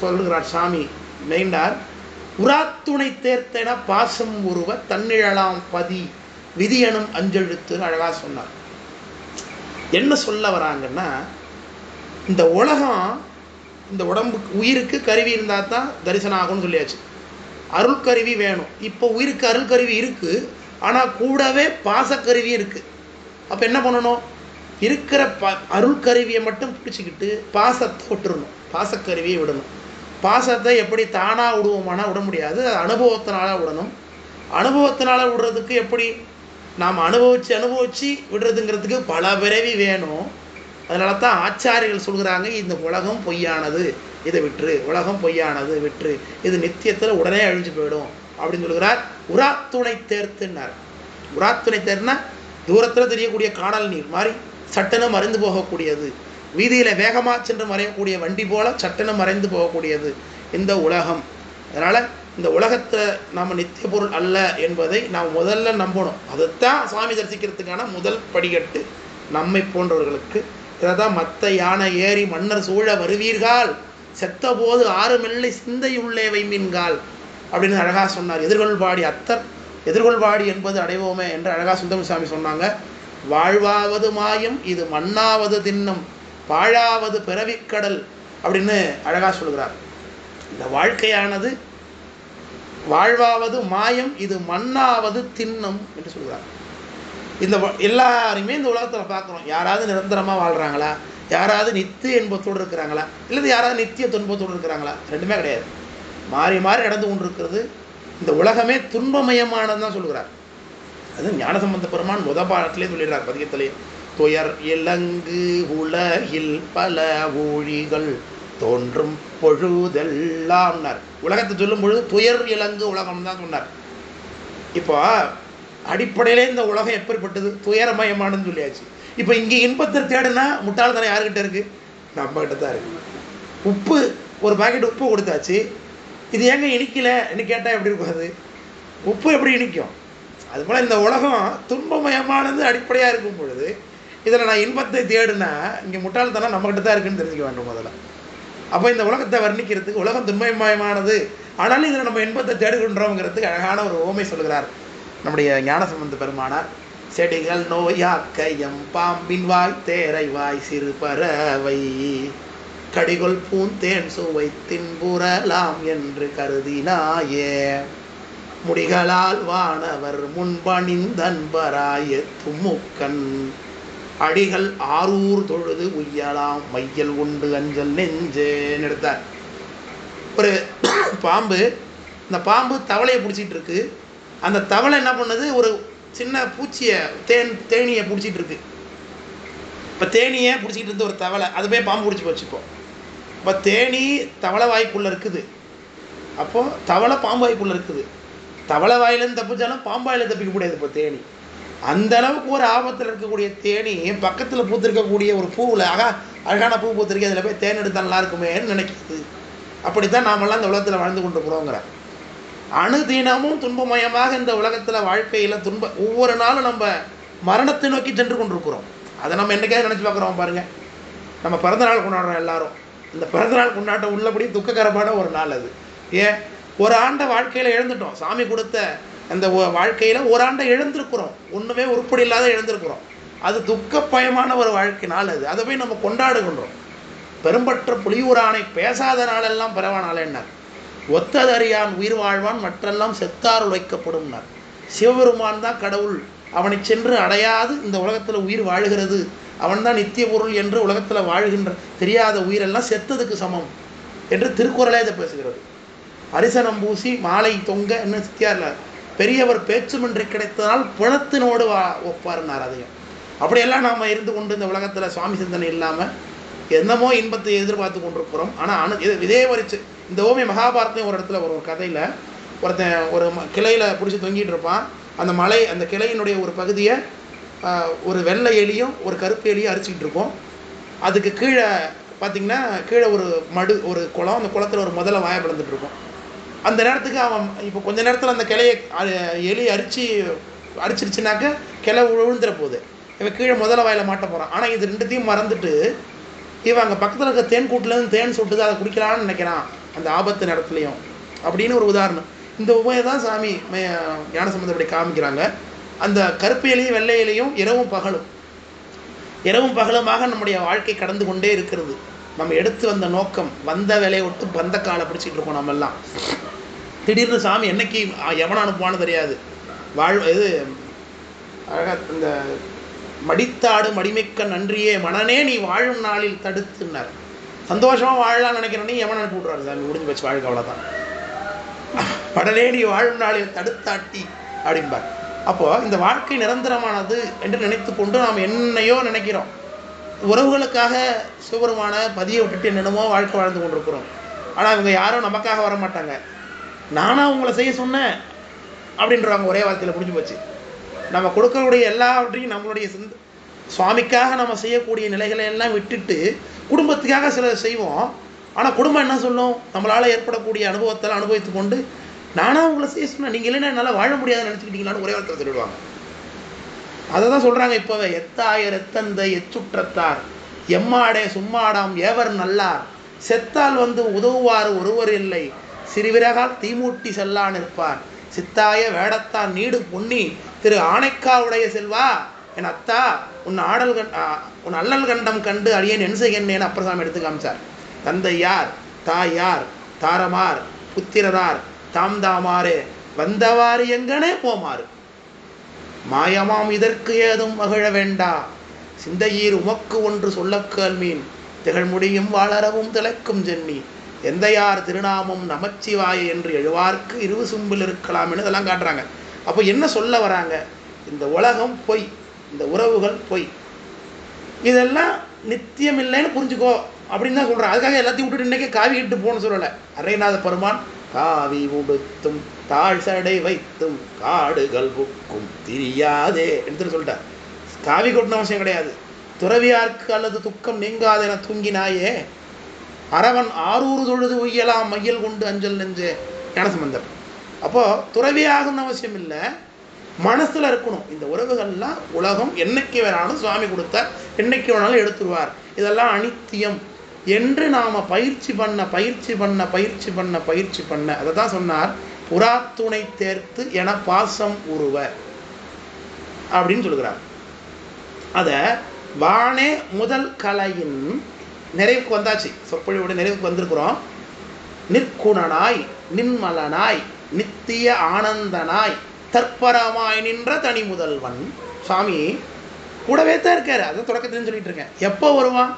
சொல்லுகிறார் சாமி மெய்ண்டார். உராத்துணை தேர்த்தென பாசம் உருவ தன்னிழலாம் பதி விதியனும் அஞ்செழுத்துன்னு அழகாக சொன்னார். என்ன சொல்ல வராங்கன்னா, இந்த உலகம், இந்த உடம்புக்கு உயிருக்கு கருவி இருந்தால் தான் தரிசனம் ஆகும்னு சொல்லியாச்சு. அருள் கருவி வேணும். இப்போ உயிருக்கு அருள் கருவி இருக்குது, ஆனால் கூடவே பாசக்கருவி இருக்குது. அப்போ என்ன பண்ணணும்? இருக்கிற அருள் கருவியை மட்டும் பிடிச்சிக்கிட்டு பாசத்தை விட்டுறணும், பாசக்கருவியை விடணும். பாசத்தை எப்படி தானாக விடுவோமானா விட முடியாது, அது அனுபவத்தினால விடணும். அனுபவத்தினால விடுறதுக்கு எப்படி? நாம் அனுபவித்து விடுறதுங்கிறதுக்கு பல பிறவி வேணும். அதனால தான் ஆச்சாரியர்கள் சொல்கிறாங்க, இந்த உலகம் பொய்யானது, இதை விட்டுரு, உலகம் பொய்யானது விட்டுரு, இது நித்தியத்தில் உடனே அழிஞ்சு போயிடும் அப்படின்னு சொல்கிறார். உராத்துணை தேர்த்துன்னார். உராத்துணை தேர்னா தூரத்தில் தெரியக்கூடிய காணல் நீர் மாதிரி சட்டென மறைந்து போகக்கூடியது, வீதியில் வேகமாக சென்று மறையக்கூடிய வண்டி போல சட்டென மறைந்து போகக்கூடியது இந்த உலகம். அதனால் இந்த உலகத்தில் நம்ம நித்திய பொருள் அல்ல என்பதை நாம் முதல்ல நம்பணும். அதைத்தான் சுவாமி தரிசிக்கிறதுக்கான முதல் படிக்கட்டு நம்மை போன்றவர்களுக்கு. இதை தான் மற்ற யானை ஏறி மன்னர் சூழ வருவீர்கள், செத்த போது ஆறுமெல்லை சிந்தையுள்ளே வைமீன்கால் அப்படின்னு அழகாக சொன்னார். எதிர்கொள்வாடி அத்தர் எதிர்கொள்வாடி என்பது அடைவோமே என்று அழகாக சுந்தரமூர்த்தி சாமி சொன்னாங்க. வாழ்வாவது மாயம், இது மண்ணாவது தின்னம், பாழாவது பிறவிக்கடல் அப்படின்னு அழகாக சொல்கிறார். இந்த வாழ்க்கையானது வாழ்வாவது மாயம், இது மண்ணாவது தின்னம் என்று சொல்கிறார். இந்த எல்லாருமே இந்த உலகத்தில் பார்க்குறோம். யாராவது நிரந்தரமாக வாழ்கிறாங்களா? யாராவது நித்திய இன்பத்தோடு இருக்கிறாங்களா? இல்லை யாராவது நித்திய துன்பத்தோடு இருக்கிறாங்களா? ரெண்டுமே கிடையாது. மாறி மாறி நடந்து கொண்டு இருக்கிறது. இந்த உலகமே துன்பமயமானது தான் சொல்கிறார். அது ஞானசம்பந்த பெருமான் பாடத்திலே சொல்லிடுறார் பதிகத்திலே. துயர் இலங்கு உலகில் பல ஊழிகள் தோன்றும் பொழுதெல்லாம்னார். உலகத்தை சொல்லும் பொழுது துயர் இலங்கு உலகம் தான் சொன்னார். இப்போ அடிப்படையிலே இந்த உலகம் எப்படிப்பட்டது? துயரமயமானதுன்னு சொல்லியாச்சு. இப்போ இங்கே இன்பத்தை தேடுனா முட்டாள்தனம் யாருக்கிட்ட இருக்குது? நம்ம கிட்ட தான் இருக்குது. உப்பு, ஒரு பாக்கெட் உப்பு கொடுத்தாச்சு, இது ஏங்க இனிக்கலைன்னு கேட்டால் எப்படி இருக்கும்? அது உப்பு எப்படி இனிக்கும்? அதுபோல் இந்த உலகம் துன்பமயமானது அடிப்படையாக இருக்கும் பொழுது இதில் நான் இன்பத்தை தேடுனா இங்கே முட்டாள்தனம் நம்மகிட்ட தான் இருக்குன்னு தெரிஞ்சுக்க வேண்டும் முதல்ல. அப்போ இந்த உலகத்தை வர்ணிக்கிறதுக்கு உலகம் துன்பமயமானது, ஆனாலும் இதில் நம்ம இன்பத்தை தேடுகின்றோங்கிறதுக்கு அழகான ஒரு ஓமை சொல்கிறார் நம்முடைய ஞானசம்பந்த பெருமானார். செடிகள் நோயாக்கையம் பாம்பின் வாய் தேரை வாய் சிறு பறவை கடிகொள் பூந்தேன் சுவை தின்புறலாம் என்று கருதினாயே முடிகளால் வானவர் முன்பணிந்தன்பராய தும்முக்கண் அடிகள் ஆரூர் தொழுது உய்யலாம் மையல் உண்டு அஞ்சல் நெஞ்சேன்னு எடுத்தார். ஒரு பாம்பு, இந்த பாம்பு தவளையை பிடிச்சிட்டு இருக்கு. அந்த தவளை என்ன பண்ணுது? ஒரு சின்ன பூச்சியை தேனியை பிடிச்சிட்டு இருக்கு. இப்போ தேனியை பிடிச்சிட்டு இருந்து ஒரு தவளை, அது போய் பாம்பு பிடிச்சி போச்சுப்போம். இப்போ தேனி தவளை வாய்க்குள்ளே இருக்குது, அப்போது தவளை பாம்பு வாய்க்குள்ளே இருக்குது. தவளை வாயிலேருந்து தப்பிச்சாலும் பாம்பாயில் தப்பிக்க முடியாது. இப்போ தேனி அந்த அளவுக்கு ஒரு ஆபத்தில் இருக்கக்கூடிய தேனி பக்கத்தில் பூத்திருக்கக்கூடிய ஒரு பூவில் அழகான பூ பூத்திருக்கு, அதில் போய் தேன் எடுத்தால் நல்லா இருக்குமேன்னு நினைக்கிது. அப்படித்தான் நாமெல்லாம் இந்த உலகத்தில் வாழ்ந்து கொண்டு போகிறோங்கிற. அணுதினமும் துன்பமயமாக இந்த உலகத்தில் வாழ்க்கையில் ஒவ்வொரு நாளும் நம்ம மரணத்தை நோக்கி சென்று கொண்டிருக்கிறோம். அதை நம்ம என்றைக்காவது நினச்சி பார்க்குறோம் பாருங்கள். நம்ம பிறந்தநாள் கொண்டாடுறோம் எல்லாரும். இந்த பிறந்தநாள் கொண்டாட்டம் உள்ளபடி துக்ககரமான ஒரு நாள் அது. ஏன்? ஒரு ஆண்டை வாழ்க்கையில் எழுந்துட்டோம். சாமி கொடுத்த அந்த வாழ்க்கையில் ஒரு ஆண்டை எழுந்திருக்கிறோம், ஒன்றுமே உருப்படி இல்லாத எழுந்திருக்கிறோம். அது துக்கப்பயமான ஒரு வாழ்க்கை நாள் அது. அதை போய் நம்ம கொண்டாடுகின்றோம். பெரும்பற்ற புலியூரானை பேசாத நாளெல்லாம் பிறவானால என்ன? ஒத்ததறியான் உயிர் வாழ்வான் மற்றெல்லாம் செத்தார் உழைக்கப்படும்னார். சிவபெருமான் தான் கடவுள், அவனை சென்று அடையாது இந்த உலகத்தில் உயிர் வாழுகிறது, அவன் தான் நித்திய பொருள் என்று உலகத்தில் வாழ்கின்ற தெரியாத உயிரெல்லாம் செத்ததுக்கு சமம் என்று திருக்குறளே இதை பேசுகிறது. அரிசனம் பூசி மாலை தொங்க என்ன சித்தியார்ல பெரியவர் பேச்சுமின்றி கிடைத்ததால் புணத்தினோடு ஒப்பாருனார். அதையும் அப்படியெல்லாம் நாம் இருந்து கொண்டு இந்த உலகத்தில் சுவாமி சிந்தனை இல்லாமல் என்னமோ இன்பத்தை எதிர்பார்த்து கொண்டிருக்கிறோம். ஆனால் இதே வரிச்சு இந்த ஓமிய மகாபாரத்தையும் ஒரு இடத்துல ஒரு கதையில் ஒருத்தன் ஒரு கிளையில் பிடிச்சி தொங்கிட்டு இருப்பான். அந்த மலை அந்த கிளையினுடைய ஒரு பகுதியை ஒரு வெள்ளை எலியும் ஒரு கருப்பு எலியும் அரிச்சிக்கிட்டு இருக்கும். அதுக்கு கீழே பார்த்திங்கன்னா கீழே ஒரு மடு ஒரு குளம், அந்த குளத்தில் ஒரு முதல்ல வாயை பிளந்துட்டு இருக்கும். அந்த நேரத்துக்கு அவன் இப்போ கொஞ்ச நேரத்தில் அந்த கிளையை எலி அரிச்சிருச்சுனாக்க கிளை விழுந்துற போகுது, இவன் கீழே முதல்ல வாயில் மாட்ட போகிறான். ஆனால் இது ரெண்டுத்தையும் மறந்துட்டு இவன் அங்கே பக்கத்தில் இருக்க தேன் கூட்டிலேருந்து தேன் சுட்டுது, அதை குடிக்கலான்னு நினைக்கிறான் அந்த ஆபத்து நேரத்துலையும் அப்படின்னு ஒரு உதாரணம். இந்த உபயம் தான் சாமி ஞானசம்பந்தம் இப்படி காமிக்கிறாங்க. அந்த கருப்பு இலையும் வெள்ளை இலையும் இரவும் பகலுமாக நம்முடைய வாழ்க்கை கடந்து கொண்டே இருக்கிறது. நம்ம எடுத்து வந்த நோக்கம் வந்த வேலையை விட்டு வந்த காலை பிடிச்சிட்டு இருக்கோம். நம்ம எல்லாம் திடீர்னு சாமி என்னைக்கு எவனை அனுப்புவான்னு தெரியாது. இது அழகா இந்த மடித்தாடு மடிமிக்க நன்றியே மனனே நீ வாழும் நாளில் தடுத்துன்னார். சந்தோஷமாக வாழலாம்னு நினைக்கிறேன்னு எவன் அனுப்பி விட்றாரு சாமி, முடிஞ்சு வச்சு வாழ்க்கை அவ்வளோதான். மடனே நீ வாழும் நாளில் தடுத்தாட்டி அப்படிம்பார். அப்போது இந்த வாழ்க்கை நிரந்தரமானது என்று நினைத்து கொண்டு நாம் என்னையோ நினைக்கிறோம். உறவுகளுக்காக சிவபெருமான பதியை விட்டுட்டு என்னென்னமோ வாழ்க்கை வாழ்ந்து கொண்டிருக்கிறோம். ஆனால் இவங்க யாரும் நமக்காக வர மாட்டாங்க. நானாக உங்களை செய்ய சொன்னேன் அப்படின்றவங்க ஒரே வார்த்தையில் முடிஞ்சு போச்சு. நம்ம கொடுக்கக்கூடிய எல்லாவற்றையும் நம்மளுடைய சுவாமிக்காக நம்ம செய்யக்கூடிய நிலைகளை எல்லாம் விட்டுட்டு குடும்பத்துக்காக சில செய்வோம். ஆனால் குடும்பம் என்ன சொல்லும், நம்மளால் ஏற்படக்கூடிய அனுபவத்தெல்லாம் அனுபவித்து கொண்டு நானாக உங்களை செய்ய சொன்னேன், நீங்கள் இல்லைன்னா என்னால் வாழ முடியாதுன்னு நினச்சிக்கிட்டீங்களான்னு ஒரே வார்த்தை சொல்லிடுவாங்க. அதை தான் சொல்கிறாங்க இப்போவே, எத்தாயர் எத்தந்தை எச்சுற்றத்தார் எம்மாடே சும்மாடாம் ஏவர் நல்லார் செத்தால் வந்து உதவுவார் ஒருவர் இல்லை சிறுவிரகால் தீமூட்டி செல்லா நிற்பார் சித்தாய வேடத்தான் நீடு பொன்னி திரு ஆனைக்காவுடைய செல்வா என் அத்தா உன் அல்லல் கண்டம் கண்டு அடியேன் என் செய்யன்னேன்னு அப்பரசாமி எடுத்து காமிச்சார். தந்தை யார், தாய் யார், தாரமார் புத்திரரார் தாம் தாமாரே வந்தவாறு எங்கனே போமாறு மாயமாம் இதற்கு ஏதும் மகிழ வேண்டா சிந்தையீர் உமக்கு ஒன்று சொல்ல கேள்மீன் திகழ்முடியும் வாளரவும் திளைக்கும் ஜென்னி எந்தையார் திருநாமம் நமச்சிவாய என்று எழுவார்க்கு இருவு சும்பில் இருக்கலாம்னு இதெல்லாம் காட்டுறாங்க. அப்போ என்ன சொல்ல வராங்க, இந்த உலகம் பொய், இந்த உறவுகள் பொய், இதெல்லாம் நித்தியம் இல்லைன்னு புரிஞ்சுக்கோ அப்படின்னு தான் சொல்கிறேன். அதுக்காக எல்லாத்தையும் விட்டுட்டு இன்றைக்கே காவி இட்டு போகணும்னு சொல்லலை. அரைநாத பெருமான் காவி உடுத்தும் தாழ் சடை வைத்தும் காடுகள் புக்கும் திரியாதே என்று சொல்லிட்டார். காவி கொட்டின அவசியம் கிடையாது. துறவியார்க்கு அல்லது துக்கம் நீங்காது என தூங்கினாயே அரவன் ஆரூறு தொழுது உய்யலாம் மையல் கொண்டு அஞ்சல் நெஞ்சே ஞானசம்பந்தர். அப்போது துறவியாகணும்னு அவசியம் இல்லை, மனசில் இருக்கணும். இந்த உறவுகள்லாம் உலகம் என்னைக்கு வேணாலும் சுவாமி கொடுத்தார், என்னைக்கு வேணாலும் எடுத்துருவார், இதெல்லாம் அனித்தியம் என்று நாம் பயிற்சி பண்ண அதை தான் சொன்னார். புறாத்துணை தேர்த்து என பாசம் உருவ அப்படின்னு சொல்லுகிறார். அதை வானே முதல் கலையின் நிறைவுக்கு வந்தாச்சு, சொற்பொழிவோட நிறைவுக்கு வந்திருக்கிறோம். நிற்குணனாய் நின்மலனாய் நித்திய ஆனந்தனாய் தற்பரமாய் நின்ற தனி முதல்வன் சுவாமி கூடவே தான் இருக்காரு. அதை தொடக்கத்துன்னு சொல்லிட்டு இருக்கேன். எப்போ வருவான்,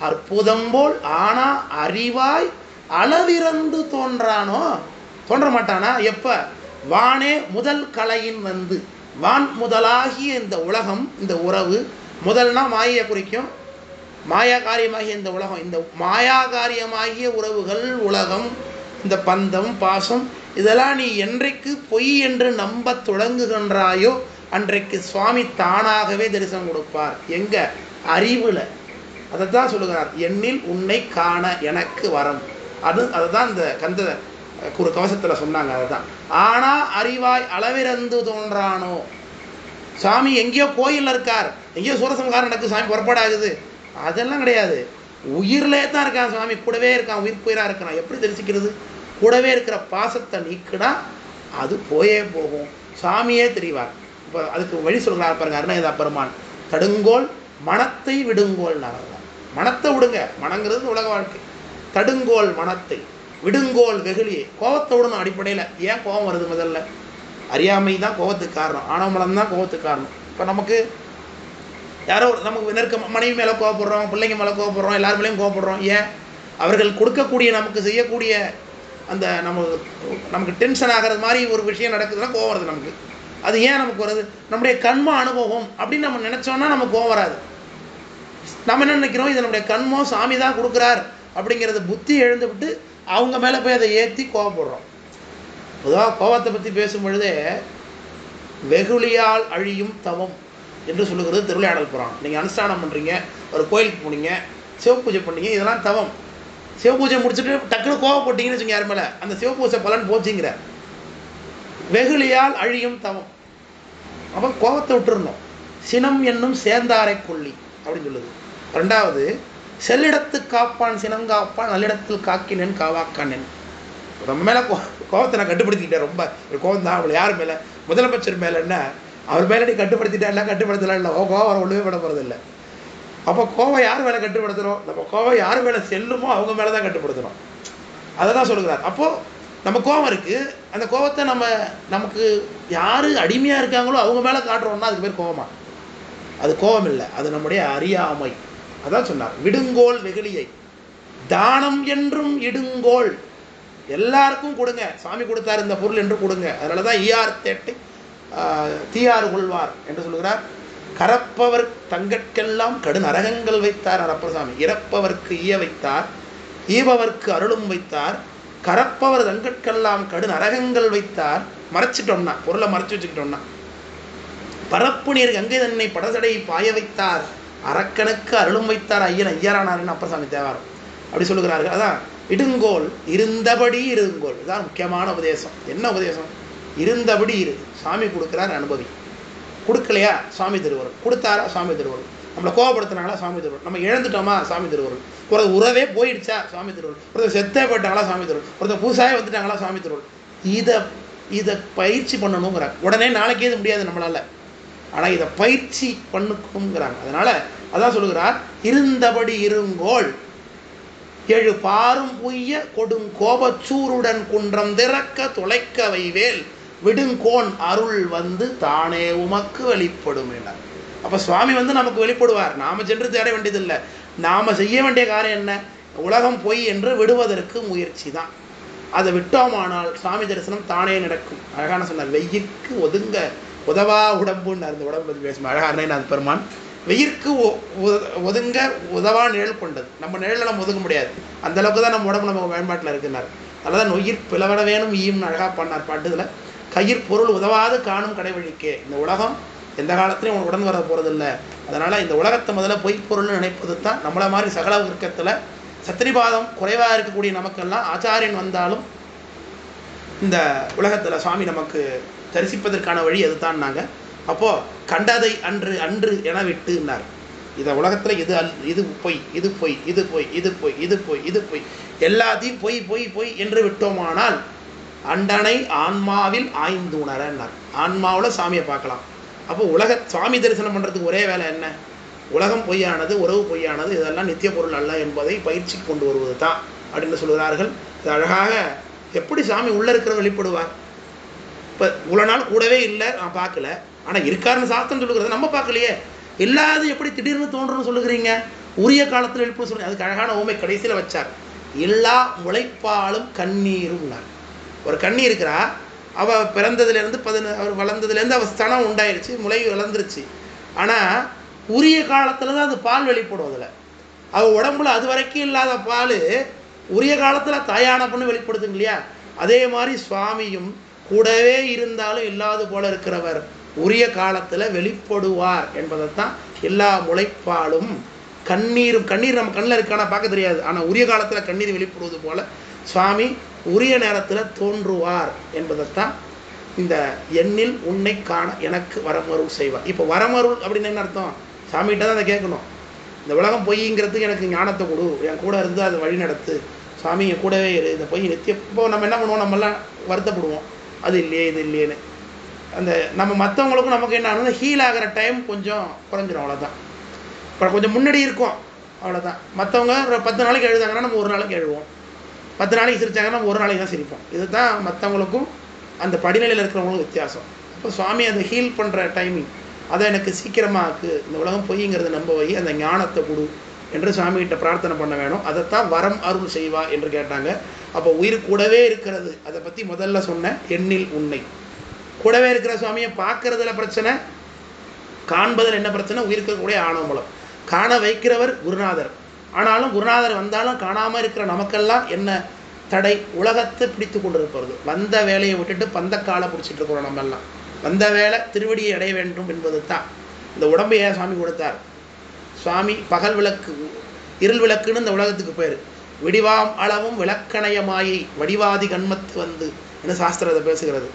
அற்புதம் போல் ஆனா அறிவாய் அளவிறந்து தோன்றானோ, தோன்ற மாட்டானா எப்ப, வானே முதல் கலையின் வந்து, வான் முதலாகிய இந்த உலகம், இந்த உறவு, முதல்னா மாயை குறிக்கும், மாயா காரியமாகிய இந்த உலகம், இந்த மாயா காரியமாகிய உறவுகள் உலகம், இந்த பந்தம் பாசம் இதெல்லாம் நீ என்றைக்கு பொய் என்று நம்ப தொடங்குகின்றாயோ அன்றைக்கு சுவாமி தானாகவே தரிசனம் கொடுப்பார். எங்க, அறிவுல. அதை தான் சொல்லுகிறார், எண்ணில் உன்னை காண எனக்கு வரம். அதுதான் இந்த கந்த ஒரு கவசத்தில் சொன்னாங்க. அதுதான் ஆனா அறிவாய் அளவிறந்து தோன்றானோ. சாமி எங்கேயோ கோயிலில் இருக்கார், எங்கேயோ சூரசம்காரம் நடக்கு, சாமி புறப்பாடாகுது, அதெல்லாம் கிடையாது. உயிரிலே தான் இருக்கான் சுவாமி, கூடவே இருக்கான், உயிர் புயிராக இருக்கான். எப்படி தெரிஞ்சுக்கிறது, கூடவே இருக்கிற பாசத்தை நீக்கினா அது போயே போகும், சாமியே தெரிவார். இப்போ அதுக்கு வழி சொல்கிறார் பாருங்க அருணகிரிநாத பெருமான். தடுங்கோல் மனத்தை விடுங்கோல் நகர்தான். மனத்தை விடுங்க, மனங்கிறது உலக வாழ்க்கை. தடுங்கோல் மனத்தை விடுங்கோல் வெகுளியே. கோபத்தை விடணும் அடிப்படையில். ஏன் கோபம் வருது முதல்ல, அறியாமை தான் கோபத்துக்கு காரணம், ஆணவமலம் தான் கோபத்துக்கு காரணம். இப்போ நமக்கு யாரோ நமக்கு நெருக்க மனைவி மேலே கோவப்படுறோம், பிள்ளைங்க மேலே கோவப்படுறோம், எல்லார் மேலேயும் கோவப்படுறோம். ஏன்? அவர்கள் கொடுக்கக்கூடிய நமக்கு செய்யக்கூடிய அந்த நமக்கு டென்ஷன் ஆகிறது மாதிரி ஒரு விஷயம் நடக்குதுன்னா கோவம் வருது நமக்கு. அது ஏன் நமக்கு வருது? நம்முடைய கண்ம அனுபவம் அப்படின்னு நம்ம நினச்சோன்னா நமக்கு கோவம் வராது. நம்ம என்ன நினைக்கிறோம், இது நம்முடைய கண்மம், சாமி தான் கொடுக்குறார் அப்படிங்கிறத புத்தி எழுந்து விட்டு அவங்க மேலே போய் அதை ஏற்றி கோவப்படுறோம். பொதுவாக கோபத்தை பற்றி பேசும் பொழுதே வெகுளியால் அழியும் தவம் என்று சொல்லுகிறது திருவிளையாடல் புராணம். நீங்கள் அனுஷ்டானம் பண்ணுறீங்க, ஒரு கோயிலுக்கு போனீங்க, சிவபூஜை பண்ணீங்க, இதெல்லாம் தவம். சிவபூஜை முடிச்சுட்டு டக்குனு கோவப்பட்டீங்கன்னு வச்சுங்க யார் மேலே, அந்த சிவபூஜை பலன் போச்சுங்கிற. வெகுளியால் அழியும் தவம். அப்போ கோபத்தை விட்டுருணும். சினம் என்னும் சேர்ந்தாரை கொள்ளி அப்படின்னு சொல்லுது. ரெண்டாவது, செல்லிடத்து காப்பான் சினங்காப்பான் நல்லிடத்தில் காக்கினேன் காவாக்கானேன். நம்ம மேலே கோபத்தை நான் கட்டுப்படுத்திக்கிட்டேன். ரொம்ப கோபம் தான். அவளை யார் மேலே? முதலமைச்சர் மேலேன்னா அவர் மேலே நீ கட்டுப்படுத்திட்டா இல்லை, கட்டுப்படுத்தலாம் இல்லை. கோவம் வர ஒன்றுமே பண்ண போகிறது இல்லை. அப்போ கோவம் யார் மேலே கட்டுப்படுத்துகிறோம்? நம்ம கோவம் யார் மேலே செல்லுமோ அவங்க மேலே தான் கட்டுப்படுத்துகிறோம். அதை தான் சொல்லுகிறார். அப்போது நம்ம கோபம் இருக்குது, அந்த கோபத்தை நமக்கு யார் அடிமையாக இருக்காங்களோ அவங்க மேலே காட்டுறோம்னா அதுக்கு பேர் கோபமா? அது கோபம் இல்லை, அது நம்முடைய அறியாமை. அதான் சொன்னார், விடுங்கோள் வெகுளியை தானம் என்றும் இடுங்கோள். எல்லாருக்கும் கொடுங்க, சாமி கொடுத்தார் இந்த பொருள் என்று கொடுங்க. அதனால தான் ஈயார் தேட்டை தீயாறு கொள்வார் என்று சொல்லுகிறார். கரப்பவர் தங்கட்கெல்லாம் கடு நரகங்கள் வைத்தார் அரப்பசாமி. இறப்பவர்க்கு ஈய வைத்தார், ஈபவர்க்கு அருளும் வைத்தார். கரப்பவர் தங்கட்கெல்லாம் கடு நரகங்கள் வைத்தார். மறைச்சிட்டோம்னா, பொருளை மறைச்சு வச்சுக்கிட்டோம்னா. பரப்பு நீர் கங்கை தன்னை படசடை பாய வைத்தார், அரக்கனுக்கு அருளும் வைத்தார் ஐயன் ஐயரானார்னு அப்பசாமி தேவாரம் அப்படி சொல்லுகிறார்கள். அதான் இடுங்கோல், இருந்தபடி இருங்கோல். இதுதான் முக்கியமான உபதேசம். என்ன உபதேசம்? இருந்தபடி இரு. சாமி கொடுக்குறார், அனுபவி. கொடுக்கலையா சாமி திருவருள், கொடுத்தாரா சாமி திருவருள், நம்மளை கோவப்படுத்தினாங்களா சாமி திருவருள், நம்ம இழந்துட்டோமா சாமி திருவருள், ஒரு உறவே போயிடுச்சா சாமி திருவருள், ஒருத்தர் செத்தே போயிட்டாங்களா சாமி திருவருள், ஒருத்தர் புதுசாக வந்துட்டாங்களா சாமி திருவருள். இதை பயிற்சி பண்ணணுங்கிறாங்க. உடனே நாளைக்கே இது முடியாது நம்மளால, ஆனால் இதை பயிற்சி பண்ணுக்குங்கிறாங்க. அதனால அதான் சொல்லுகிறார், இருந்தபடி இருங்கோள் எழு பாரும் புய்ய கொடும் கோபச்சூருடன் குன்றம் திறக்க துளைக்க வைவேல் விடுங்கோன் அருள் வந்து தானே உமக்கு வெளிப்படும் என்றார். அப்போ சுவாமி வந்து நமக்கு வெளிப்படுவார். நாம் சென்று தேட வேண்டியதில்லை. நாம் செய்ய வேண்டிய காரியம் என்ன? உலகம் பொய் என்று விடுவதற்கு முயற்சி தான். அதை விட்டோமானால் சுவாமி தரிசனம் தானே நடக்கும். அழகான சொன்னார், வெய்யிற்கு ஒதுங்க உதவா உடம்புன்னு. அந்த உடம்பு பற்றி பேசும் அழகான அது பெருமான். வெயிற்கு ஒதுங்க உதவா நிழல் கொண்டது. நம்ம நிழலில் நம்ம ஒதுங்க முடியாது, அந்த அளவுக்கு தான் நம்ம உடம்பு நம்ம பயன்பாட்டில் இருக்குன்னார். அதனால தான் நொய்யிற் பிளவட வேணும் ஈயும் அழகாக பண்ணார் பாட்டுதில். கயிற் பொருள் உதவாது காணும் கடைவழிக்கே. இந்த உலகம் எந்த காலத்துலையும் உனக்கு உடன் வர போகிறதில்லை. அதனால் இந்த உலகத்தை முதல்ல பொய்ப்பொருள்னு நினைப்பது தான். நம்மளை மாதிரி சகல விருக்கத்தில் சத்திரிபாதம் குறைவாக இருக்கக்கூடிய நமக்கெல்லாம் ஆச்சாரியன் வந்தாலும் இந்த உலகத்தில் சுவாமி நமக்கு தரிசிப்பதற்கான வழி அதுதான். நாங்கள் அப்போது கண்டதை அன்று அன்று என விட்டுனார். இதை உலகத்தில் இது பொய், இது பொய், இது பொய், இது பொய், இது பொய், இது பொய், எல்லாத்தையும் பொய் பொய் பொய் என்று விட்டோமானால் அண்டனை ஆன்மாவில் ஆய்ந்து உணரன்னார். ஆன்மாவில் சாமியை பார்க்கலாம். அப்போ சுவாமி தரிசனம் பண்ணுறதுக்கு ஒரே வேலை என்ன? உலகம் பொய்யானது, உறவு பொய்யானது, இதெல்லாம் நித்திய பொருள் அல்ல என்பதை பயிற்சி கொண்டு வருவது தான் அப்படின்னு சொல்கிறார்கள். இது அழகாக எப்படி சாமி உள்ளே இருக்கிற வெளிப்படுவார். இப்போ இவ்வளோ நாள் கூடவே இல்லை, நான் பார்க்கல, ஆனால் இருக்காருன்னு சாஸ்திரம் சொல்லுகிறது, நம்ம பார்க்கலையே. இல்லாது எப்படி திடீர்னு தோன்றுன்னு சொல்லுகிறீங்க? உரிய காலத்தில் எழுப்பு சொல்லுங்க. அதுக்கு அழகான ஓமை கடைசியில் வச்சார். எல்லா முளைப்பாலும் கண்ணீரும்னார். ஒரு கண்ணி இருக்கிறா, அவள் பிறந்ததுலேருந்து அவர் வளர்ந்ததுலேருந்து அவள் ஸ்தனம் உண்டாயிடுச்சு, முளை வளர்ந்துருச்சு. ஆனால் உரிய காலத்தில் தான் அது பால் வெளிப்படும். அதில் அவள் உடம்புல அது வரைக்கும் இல்லாத பால் உரிய காலத்தில் தாயான பொண்ணு வெளிப்படுத்துங்க இல்லையா? அதே மாதிரி சுவாமியும் கூடவே இருந்தாலும் இல்லாது போல இருக்கிறவர் உரிய காலத்தில் வெளிப்படுவார் என்பதைத்தான் எல்லா முளைப்பாலும் கண்ணீரும். கண்ணீர் நம்ம கண்ணில் இருக்கானா பார்க்க தெரியாது, ஆனால் உரிய காலத்தில் கண்ணீர் வெளிப்படுவது போல சுவாமி உரிய நேரத்தில் தோன்றுவார் என்பதைத்தான் இந்த எண்ணில் உன்னை காண எனக்கு வரமருள் செய்வார். இப்போ வரமருள் அப்படின்னு என்ன அர்த்தம்? சாமிகிட்ட தான் அதை கேட்கணும். இந்த உலகம் பொய்ங்கிறதுக்கு எனக்கு ஞானத்தை கொடு, என் கூட இருந்து அதை வழி நடத்து சாமி, என் கூடவே இரு, இந்த பொய் நித்தியம். இப்போ நம்ம என்ன பண்ணுவோம்? நம்மெல்லாம் வருத்தப்படுவோம், அது இல்லையே இது இல்லையேன்னு. அந்த நம்ம மற்றவங்களுக்கும் நமக்கு என்ன ஆகுது, ஹீல் ஆகிற டைம் கொஞ்சம் குறைஞ்சிரும், அவ்வளோதான். இப்போ கொஞ்சம் முன்னாடி இருக்கும், அவ்வளோதான். மற்றவங்க ஒரு 10 நாளைக்கு எழுதாங்கன்னா நம்ம ஒரு நாளைக்கு எழுதுவோம், 10 நாளைக்கு சிரித்தாங்கன்னா நம்ம ஒரு நாளைக்கு தான் சிரிப்போம். இதுதான் மற்றவங்களுக்கும் அந்த படிநிலையில் இருக்கிறவங்களும் வித்தியாசம். அப்போ சுவாமி அதை ஹீல் பண்ணுற டைமிங், அதை எனக்கு சீக்கிரமாக்கு, இந்த உலகம் பொய்ங்கிறத நம்ப வை, அந்த ஞானத்தை கொடு என்று சுவாமிகிட்ட பிரார்த்தனை பண்ண வேணும். அதைத்தான் வரம் அருள் செய்வா என்று கேட்டாங்க. அப்போ உயிர் கூடவே இருக்கிறது, அதை பற்றி முதல்ல சொன்னேன். எண்ணில் உன்னை கூடவே இருக்கிற சுவாமியை பார்க்கறதுல பிரச்சனை, காண்பதில் என்ன பிரச்சனை? உயிருக்கு கூட ஆணவமலம். காண வைக்கிறவர் குருநாதர். ஆனாலும் குருநாதர் வந்தாலும் காணாமல் இருக்கிற நமக்கெல்லாம் என்ன தடை? உலகத்தை பிடித்து கொண்டு இருப்பது. வந்த வேலையை விட்டுட்டு பந்தக்காலை பிடிச்சிட்டு இருக்கிறோம். நம்ம எல்லாம் வந்த வேலை திருவடியை அடைய வேண்டும் என்பது தான். இந்த உடம்பை ஏன் சுவாமி கொடுத்தார்? சுவாமி பகல் விளக்கு, இருள் விளக்குன்னு இந்த உலகத்துக்கு பேர். விடிவாம் அளவும் விளக்கணையமாயை வடிவாதி கண்மத்து வந்து என்ன சாஸ்திரத்தை பேசுகிறது.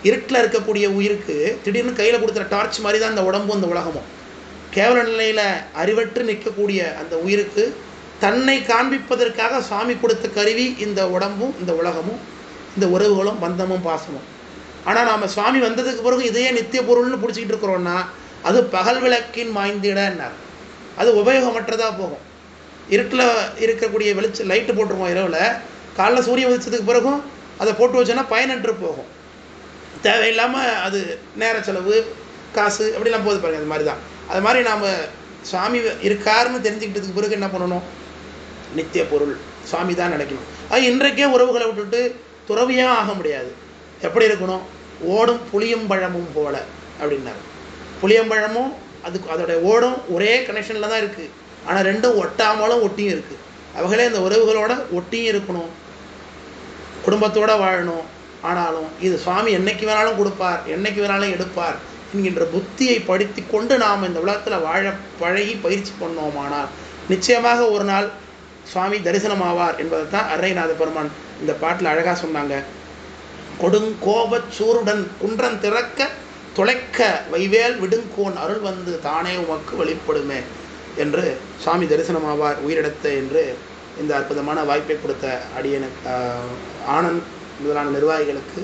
இருட்டில் இருக்கக்கூடிய உயிருக்கு திடீர்னு கையில் கொடுத்துற டார்ச் மாதிரி தான் இந்த உடம்பும் இந்த உலகமும். கேவல நிலையில் அறிவற்று நிற்கக்கூடிய அந்த உயிருக்கு தன்னை காண்பிப்பதற்காக சுவாமி கொடுத்த கருவி இந்த உடம்பும் இந்த உலகமும், இந்த உறவுகளும் பந்தமும் பாசமும். ஆனால் நாம் சுவாமி வந்ததுக்கு பிறகு இதையே நித்திய பொருள்னு பிடிச்சிக்கிட்டு இருக்கிறோன்னா அது பகல் விளக்கின் மாய்ந்திடன்னார். அது உபயோகமற்றதாக போகும். இருட்டில் இருக்கக்கூடிய வெளிச்சம் லைட்டு போட்டுருவோம் இரவில், காலைல சூரிய உதிச்சதுக்கு பிறகும் அதை போட்டு வச்சோன்னா பயனற்று போகும். தேவையில்லாமல் அது நேர செலவு, காசு அப்படிலாம் போகுது பாருங்கள். அது மாதிரி தான். அது மாதிரி நாம் சுவாமி இருக்காருன்னு தெரிஞ்சுக்கிட்டதுக்கு பிறகு என்ன பண்ணணும்? நித்திய பொருள் சுவாமி தான் நினைக்கணும். அது இன்றைக்கே உறவுகளை விட்டுட்டு துறவியாக ஆக முடியாது. எப்படி இருக்கணும்? ஓடும் புளியம்பழமும் போல அப்படின்னாரு. புளியம்பழமும் அதுக்கு அதோடைய ஓடும் ஒரே கனெக்ஷனில் தான் இருக்குது. ஆனால் ரெண்டும் ஒட்டாமலும் ஒட்டியும் இருக்குது. அவங்களே இந்த உறவுகளோட ஒட்டியும் இருக்கணும், குடும்பத்தோடு வாழணும். ஆனாலும் இது சுவாமி என்னைக்கு வேணாலும் கொடுப்பார், என்னைக்கு வேணாலும் எடுப்பார் என்கின்ற புத்தியை படுத்தி கொண்டு நாம் இந்த உலகத்தில் வாழ பழகி பயிற்சி பண்ணோமானால் நிச்சயமாக ஒரு நாள் சுவாமி தரிசனமாவார் என்பதை தான் அரைநாத பெருமான் இந்த பாட்டில் அழகாக சொன்னாங்க. கொடுங்கோபச் சூருடன் குன்றன் திறக்க துளைக்க வைவேல் விடுங்கோன் அருள் வந்து தானே உமக்கு வெளிப்படுமே என்று சுவாமி தரிசனமாவார் உயிரிடத்த என்று இந்த அற்புதமான வாய்ப்பை கொடுத்த அடியனுக்கு ஆனந்த் முதலான நிர்வாகிகளுக்கு,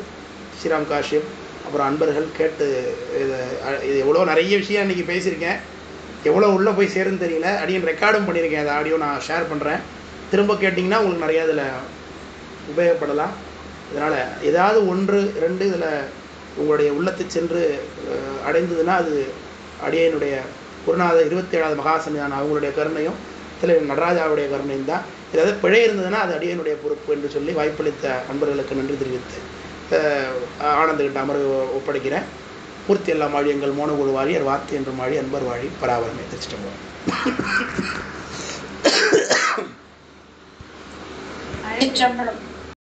ஸ்ரீராம் காஷ்யப், அப்புறம் அன்பர்கள் கேட்டு இது எவ்வளோ நிறைய விஷயம் இன்றைக்கி பேசியிருக்கேன். எவ்வளோ உள்ளே போய் சேருன்னு தெரியல. அடியன் ரெக்கார்டும் பண்ணியிருக்கேன். அந்த ஆடியோ நான் ஷேர் பண்ணுறேன். திரும்ப கேட்டிங்கன்னா உங்களுக்கு நிறையா இதில் உபயோகப்படலாம். இதனால் ஏதாவது 1, 2 இதில் உங்களுடைய உள்ளத்தை சென்று அடைந்ததுன்னா அது அடியனுடைய குருநாத 27வது மகாசன்னிதானம் அவங்களுடைய கருணையும் இதில் நடராஜாவுடைய கருணையும் தான். ஏதாவது பிழை இருந்ததுன்னா அது அடியனுடைய பொறுப்பு என்று சொல்லி வாய்ப்பளித்த நண்பர்களுக்கு நன்றி தெரிவித்து ஆனந்தகிட்ட அமர்வு ஒப்படைக்கிறேன். பூர்த்தி எல்லாம் வாழி எங்கள் மோனகுழு வாழியர் வார்த்தை என்று வாழி அன்பர் வாழி பராவரமே திருச்சிட்டம்பலம்.